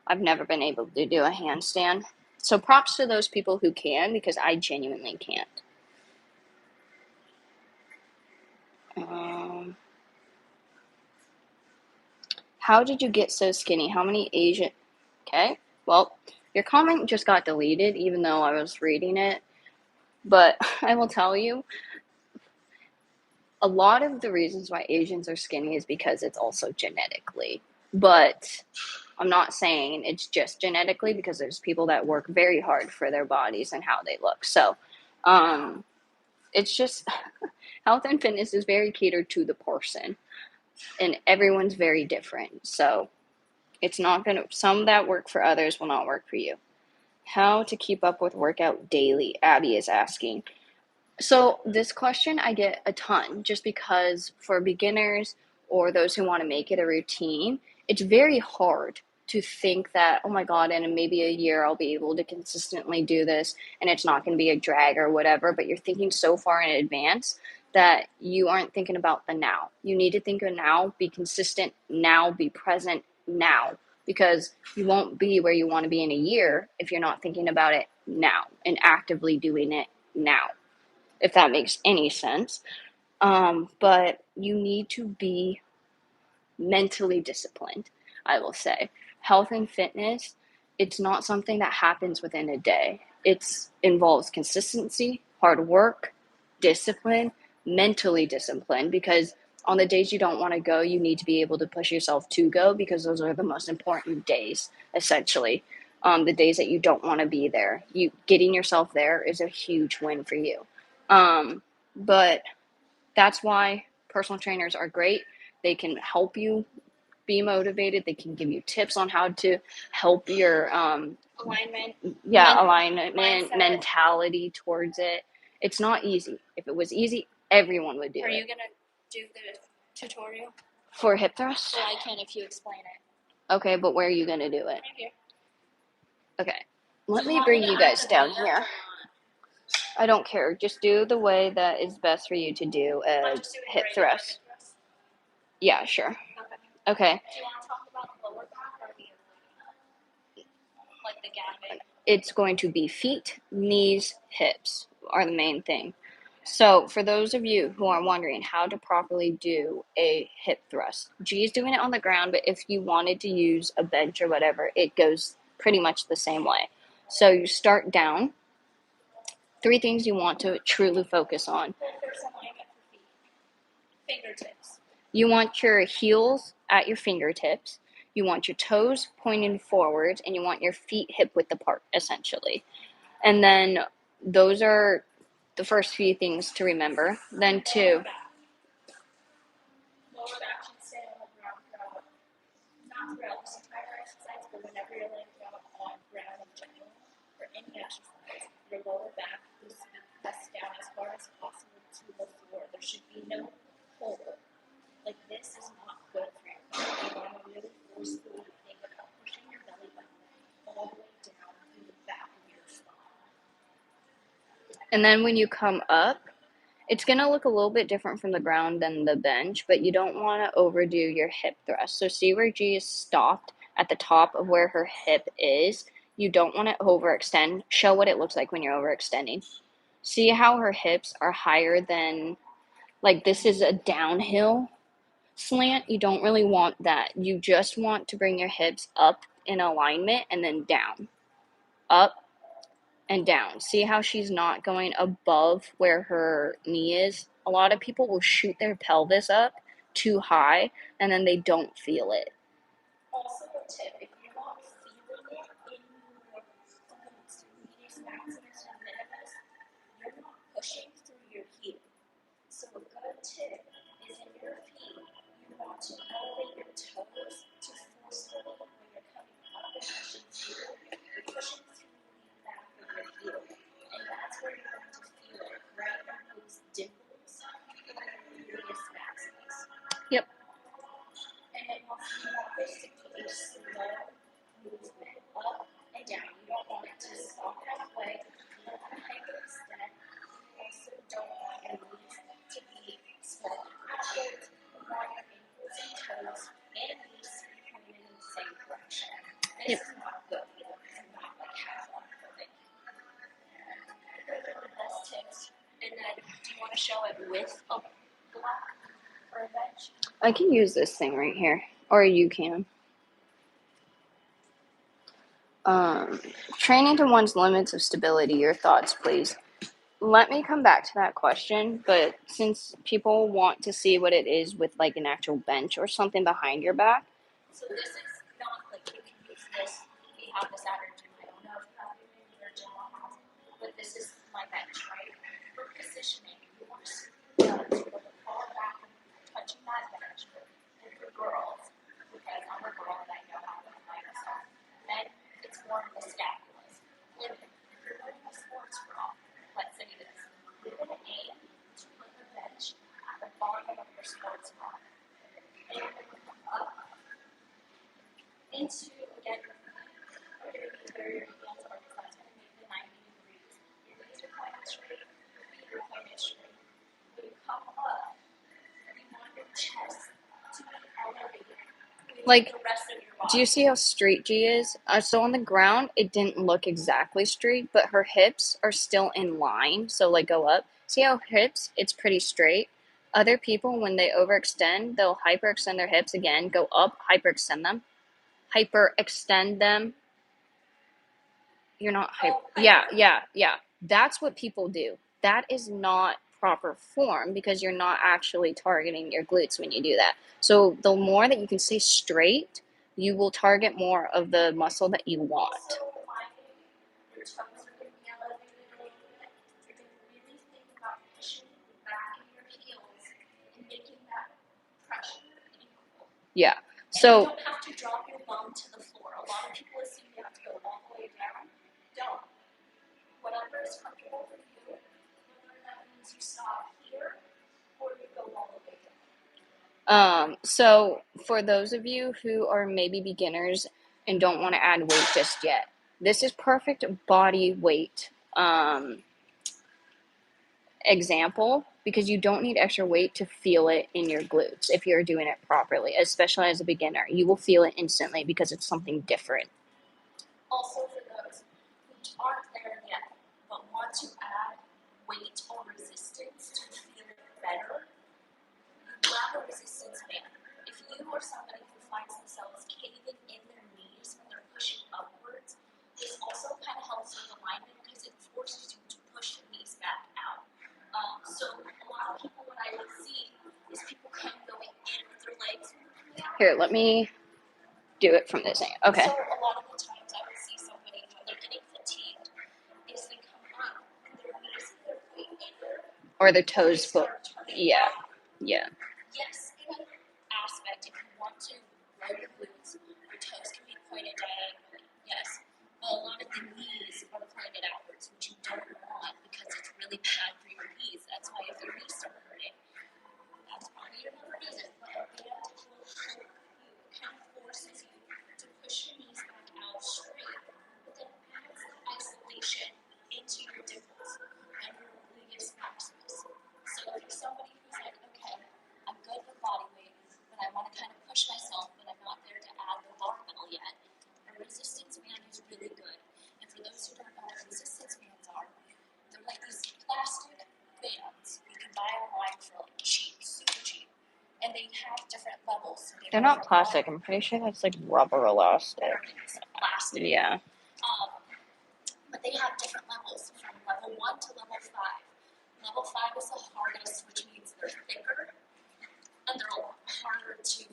I've never been able to do a handstand. So props to those people who can, because I genuinely can't. How did you get so skinny? How many Asian... Okay, well, your comment just got deleted, even though I was reading it. But I will tell you, a lot of the reasons why Asians are skinny is because it's also genetically. But I'm not saying it's just genetically, because there's people that work very hard for their bodies and how they look. So, it's just health and fitness is very catered to the person, and everyone's very different. So, it's not gonna, some that work for others will not work for you. How to keep up with workout daily? Abby is asking. So this question I get a ton, just because for beginners or those who want to make it a routine, it's very hard to think that, oh my God, in maybe a year I'll be able to consistently do this and it's not going to be a drag or whatever, but you're thinking so far in advance that you aren't thinking about the now. You need to think of now, be consistent now, be present now, because you won't be where you want to be in a year if you're not thinking about it now and actively doing it now, if that makes any sense. But you need to be mentally disciplined, I will say. Health and fitness, it's not something that happens within a day. It involves consistency, hard work, discipline, mentally disciplined, because on the days you don't want to go, you need to be able to push yourself to go, because those are the most important days, essentially. The days that you don't want to be there. You getting yourself there is a huge win for you. But that's why personal trainers are great. They can help you be motivated. They can give you tips on how to help your Alignment. alignment, mindset. mentality towards it. It's not easy. If it was easy, everyone would do Are it. you gonna do the tutorial? For hip thrust? Well, I can if you explain it. Okay, but where are you gonna do it? Right here. Okay. Let me bring you guys down here. I don't care. Just do the way that is best for you to do a hip thrust. Yeah, sure. Okay. Do you want to talk about the lower back or the like the gamut? It's going to be feet, knees, hips are the main thing. So for those of you who are wondering how to properly do a hip thrust, G's doing it on the ground, but if you wanted to use a bench or whatever, it goes pretty much the same way. So you start down. 3 things you want to truly focus on. First alignment for feet. Fingertips. You want your heels at your fingertips. You want your toes pointing forward, and you want your feet hip width apart, essentially. And then those are the first few things to remember. Then 2. Lower back should stay on the ground throughout, not throughout this entire exercise, but whenever you're laying down on ground in general, for any exercise, your lower back needs to be pressed down as far as possible to the floor. There should be no hold. Like, this is not good for your body. You want to really forcefully think about pushing your belly button all the way down through the back of your spine. And then when you come up, it's going to look a little bit different from the ground than the bench, but you don't want to overdo your hip thrust. So see where G is stopped at the top of where her hip is. You don't want to overextend. Show what it looks like when you're overextending. See how her hips are higher than, like, this is a downhill slant. You don't really want that. You just want to bring your hips up in alignment and then down. Up and down. See how she's not going above where her knee is? A lot of people will shoot their pelvis up too high and then they don't feel it. Also, a tip, if you're not feeling it in your medius maximus and minimus, you're not pushing through your heel. So a good tip is in your feet, you want to elevate your toes to forcefully, when you're coming up and pushing through, you're pushing through the back of your heel. And that's where you're going to feel it, right in those dimples in your medius maximus. Yep. And then also you want this to be a slow show it with a block or a bench? I can use this thing right here, or you can. Training to one's limits of stability. Your thoughts, please. Let me come back to that question, but since people want to see what it is with like an actual bench or something behind your back. So this is not like you can use this. We have this at our gym. I don't know if you have it in your gym or not, but this is my bench, right? For positioning, you want to see the fall back and touching that bench. And for girls, because I'm a girl and I know how to apply myself, then it's more of the scapulas. Women, if you're doing a sports bra, let's say this, you're going to aim to put the bench at the bottom of your sports bra. And up into, again, your feet are going to be where your hands are, because that's going to make the 90 degrees. Your knees are pointed straight, your feet are pointed straight. When you come up, you want your chest to be elevated. Like, the rest of your body. do you see how straight G is? So on the ground, it didn't look exactly straight, but her hips are still in line. So like go up. See how hips, it's pretty straight. Other people, when they overextend, they'll hyperextend their hips again, go up, hyperextend them. Hyperextend them. You're not hyper. Yeah. That's what people do. That is not proper form because you're not actually targeting your glutes when you do that. So the more that you can stay straight, you will target more of the muscle that you want. So your toes are going to be elevated a little bit. You're going to really think about pushing the back of your heels and making that pressure equal. Yeah. And So you don't have to drop your bum to the floor. A lot of people assume you have to go all the way down. Don't. Whatever is comfortable for you, whether that means you stop here or you go all the way down. So for those of you who are maybe beginners and don't want to add weight just yet, this is perfect body weight example because you don't need extra weight to feel it in your glutes if you're doing it properly, especially as a beginner. You will feel it instantly because it's something different. Also, for those who aren't there yet but want to add weight or resistance to feel better, you grab a resistance band. If you are somebody who finds themselves caving in their knees when they're pushing upwards, this also kind of helps with alignment because it forces you to push your knees back out. So a lot of people, what I would see is people kind of going in with their legs. Here, let me do it from this angle. Okay. So a lot of the times I would see somebody when they're getting fatigued is they come up and their knees are going in. Or the toes foot. Yeah. Yes, in an aspect, if you want to grow your glutes, your toes can be pointed diagonally. Yes, but a lot of the knees are pointed outwards, which you don't want because it's really bad for your knees. That's why if your knees start hurting, that's probably another reason. But a band will help you. It kind of forces you to push your knees back out straight, but then adds the isolation into your dimples and your gluteus maximus. So if you're somebody who's like, okay, I'm good with body weight, but I want to kind of push myself, but I'm not there to add the barbell yet, a resistance band is really good. And for those who don't know what resistance bands are, they're like these plastic bands you can buy online for like cheap, super cheap. And they have different levels. So They're not plastic. I'm pretty sure that's like rubber elastic. Plastic. Yeah. But they have different levels from level 1 to level 5. Level 5 is the hardest, which means they're thicker and they're a lot harder to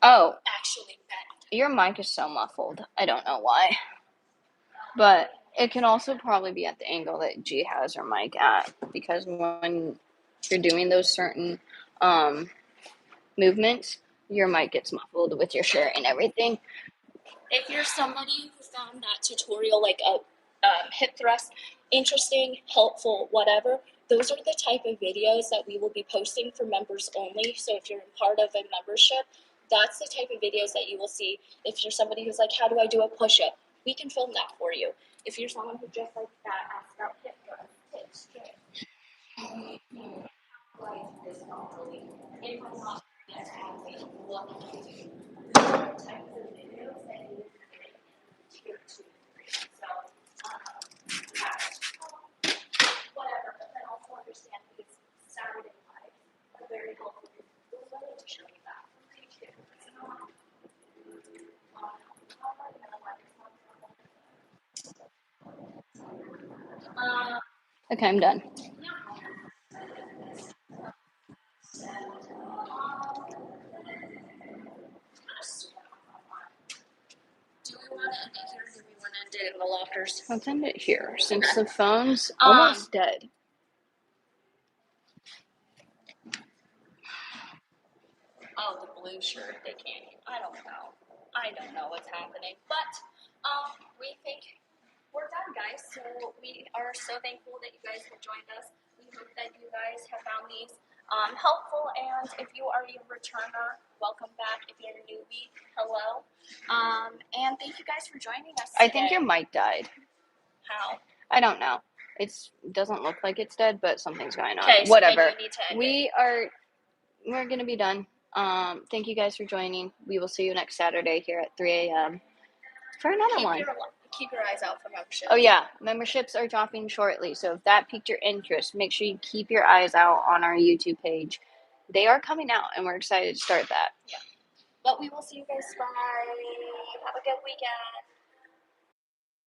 Oh, actually bend. your mic is so muffled. I don't know why. But it can also probably be at the angle that G has her mic at because when you're doing those certain movements, your mic gets muffled with your shirt and everything. If you're somebody who found that tutorial, like a hip thrust, interesting, helpful, whatever, those are the type of videos that we will be posting for members only. So if you're part of a membership, that's the type of videos that you will see. If you're somebody who's like, how do I do a push-up? We can film that for you. If you're someone who just like that, asks about hip thrust, hip straight. Like this properly. If I'm not yet having what to do. Those are the types of videos that you would create in tier 2 and 3. So, whatever. But then also Okay, I'm done. Do we want to end it here or do we want to end it in the lockers? Let's end it here since the phone's almost dead. Oh, the blue shirt, they can't. I don't know. I don't know what's happening. But we think we're done, guys. So we are so thankful that you guys have joined us. We hope that you guys have found these helpful. And if you are a returner, welcome back. If you're a newbie, hello. And thank you guys for joining us today. I think your mic died. How? I don't know. It doesn't look like it's dead, but something's going on. Okay, so whatever. maybe you need to end it. We're gonna be done. Thank you guys for joining. We will see you next Saturday here at 3 a.m. for another one. Keep your eyes out for memberships. Oh yeah, memberships are dropping shortly. So if that piqued your interest, make sure you keep your eyes out on our YouTube page. They are coming out, and we're excited to start that. Yeah. But we will see you guys. Bye. Have a good weekend.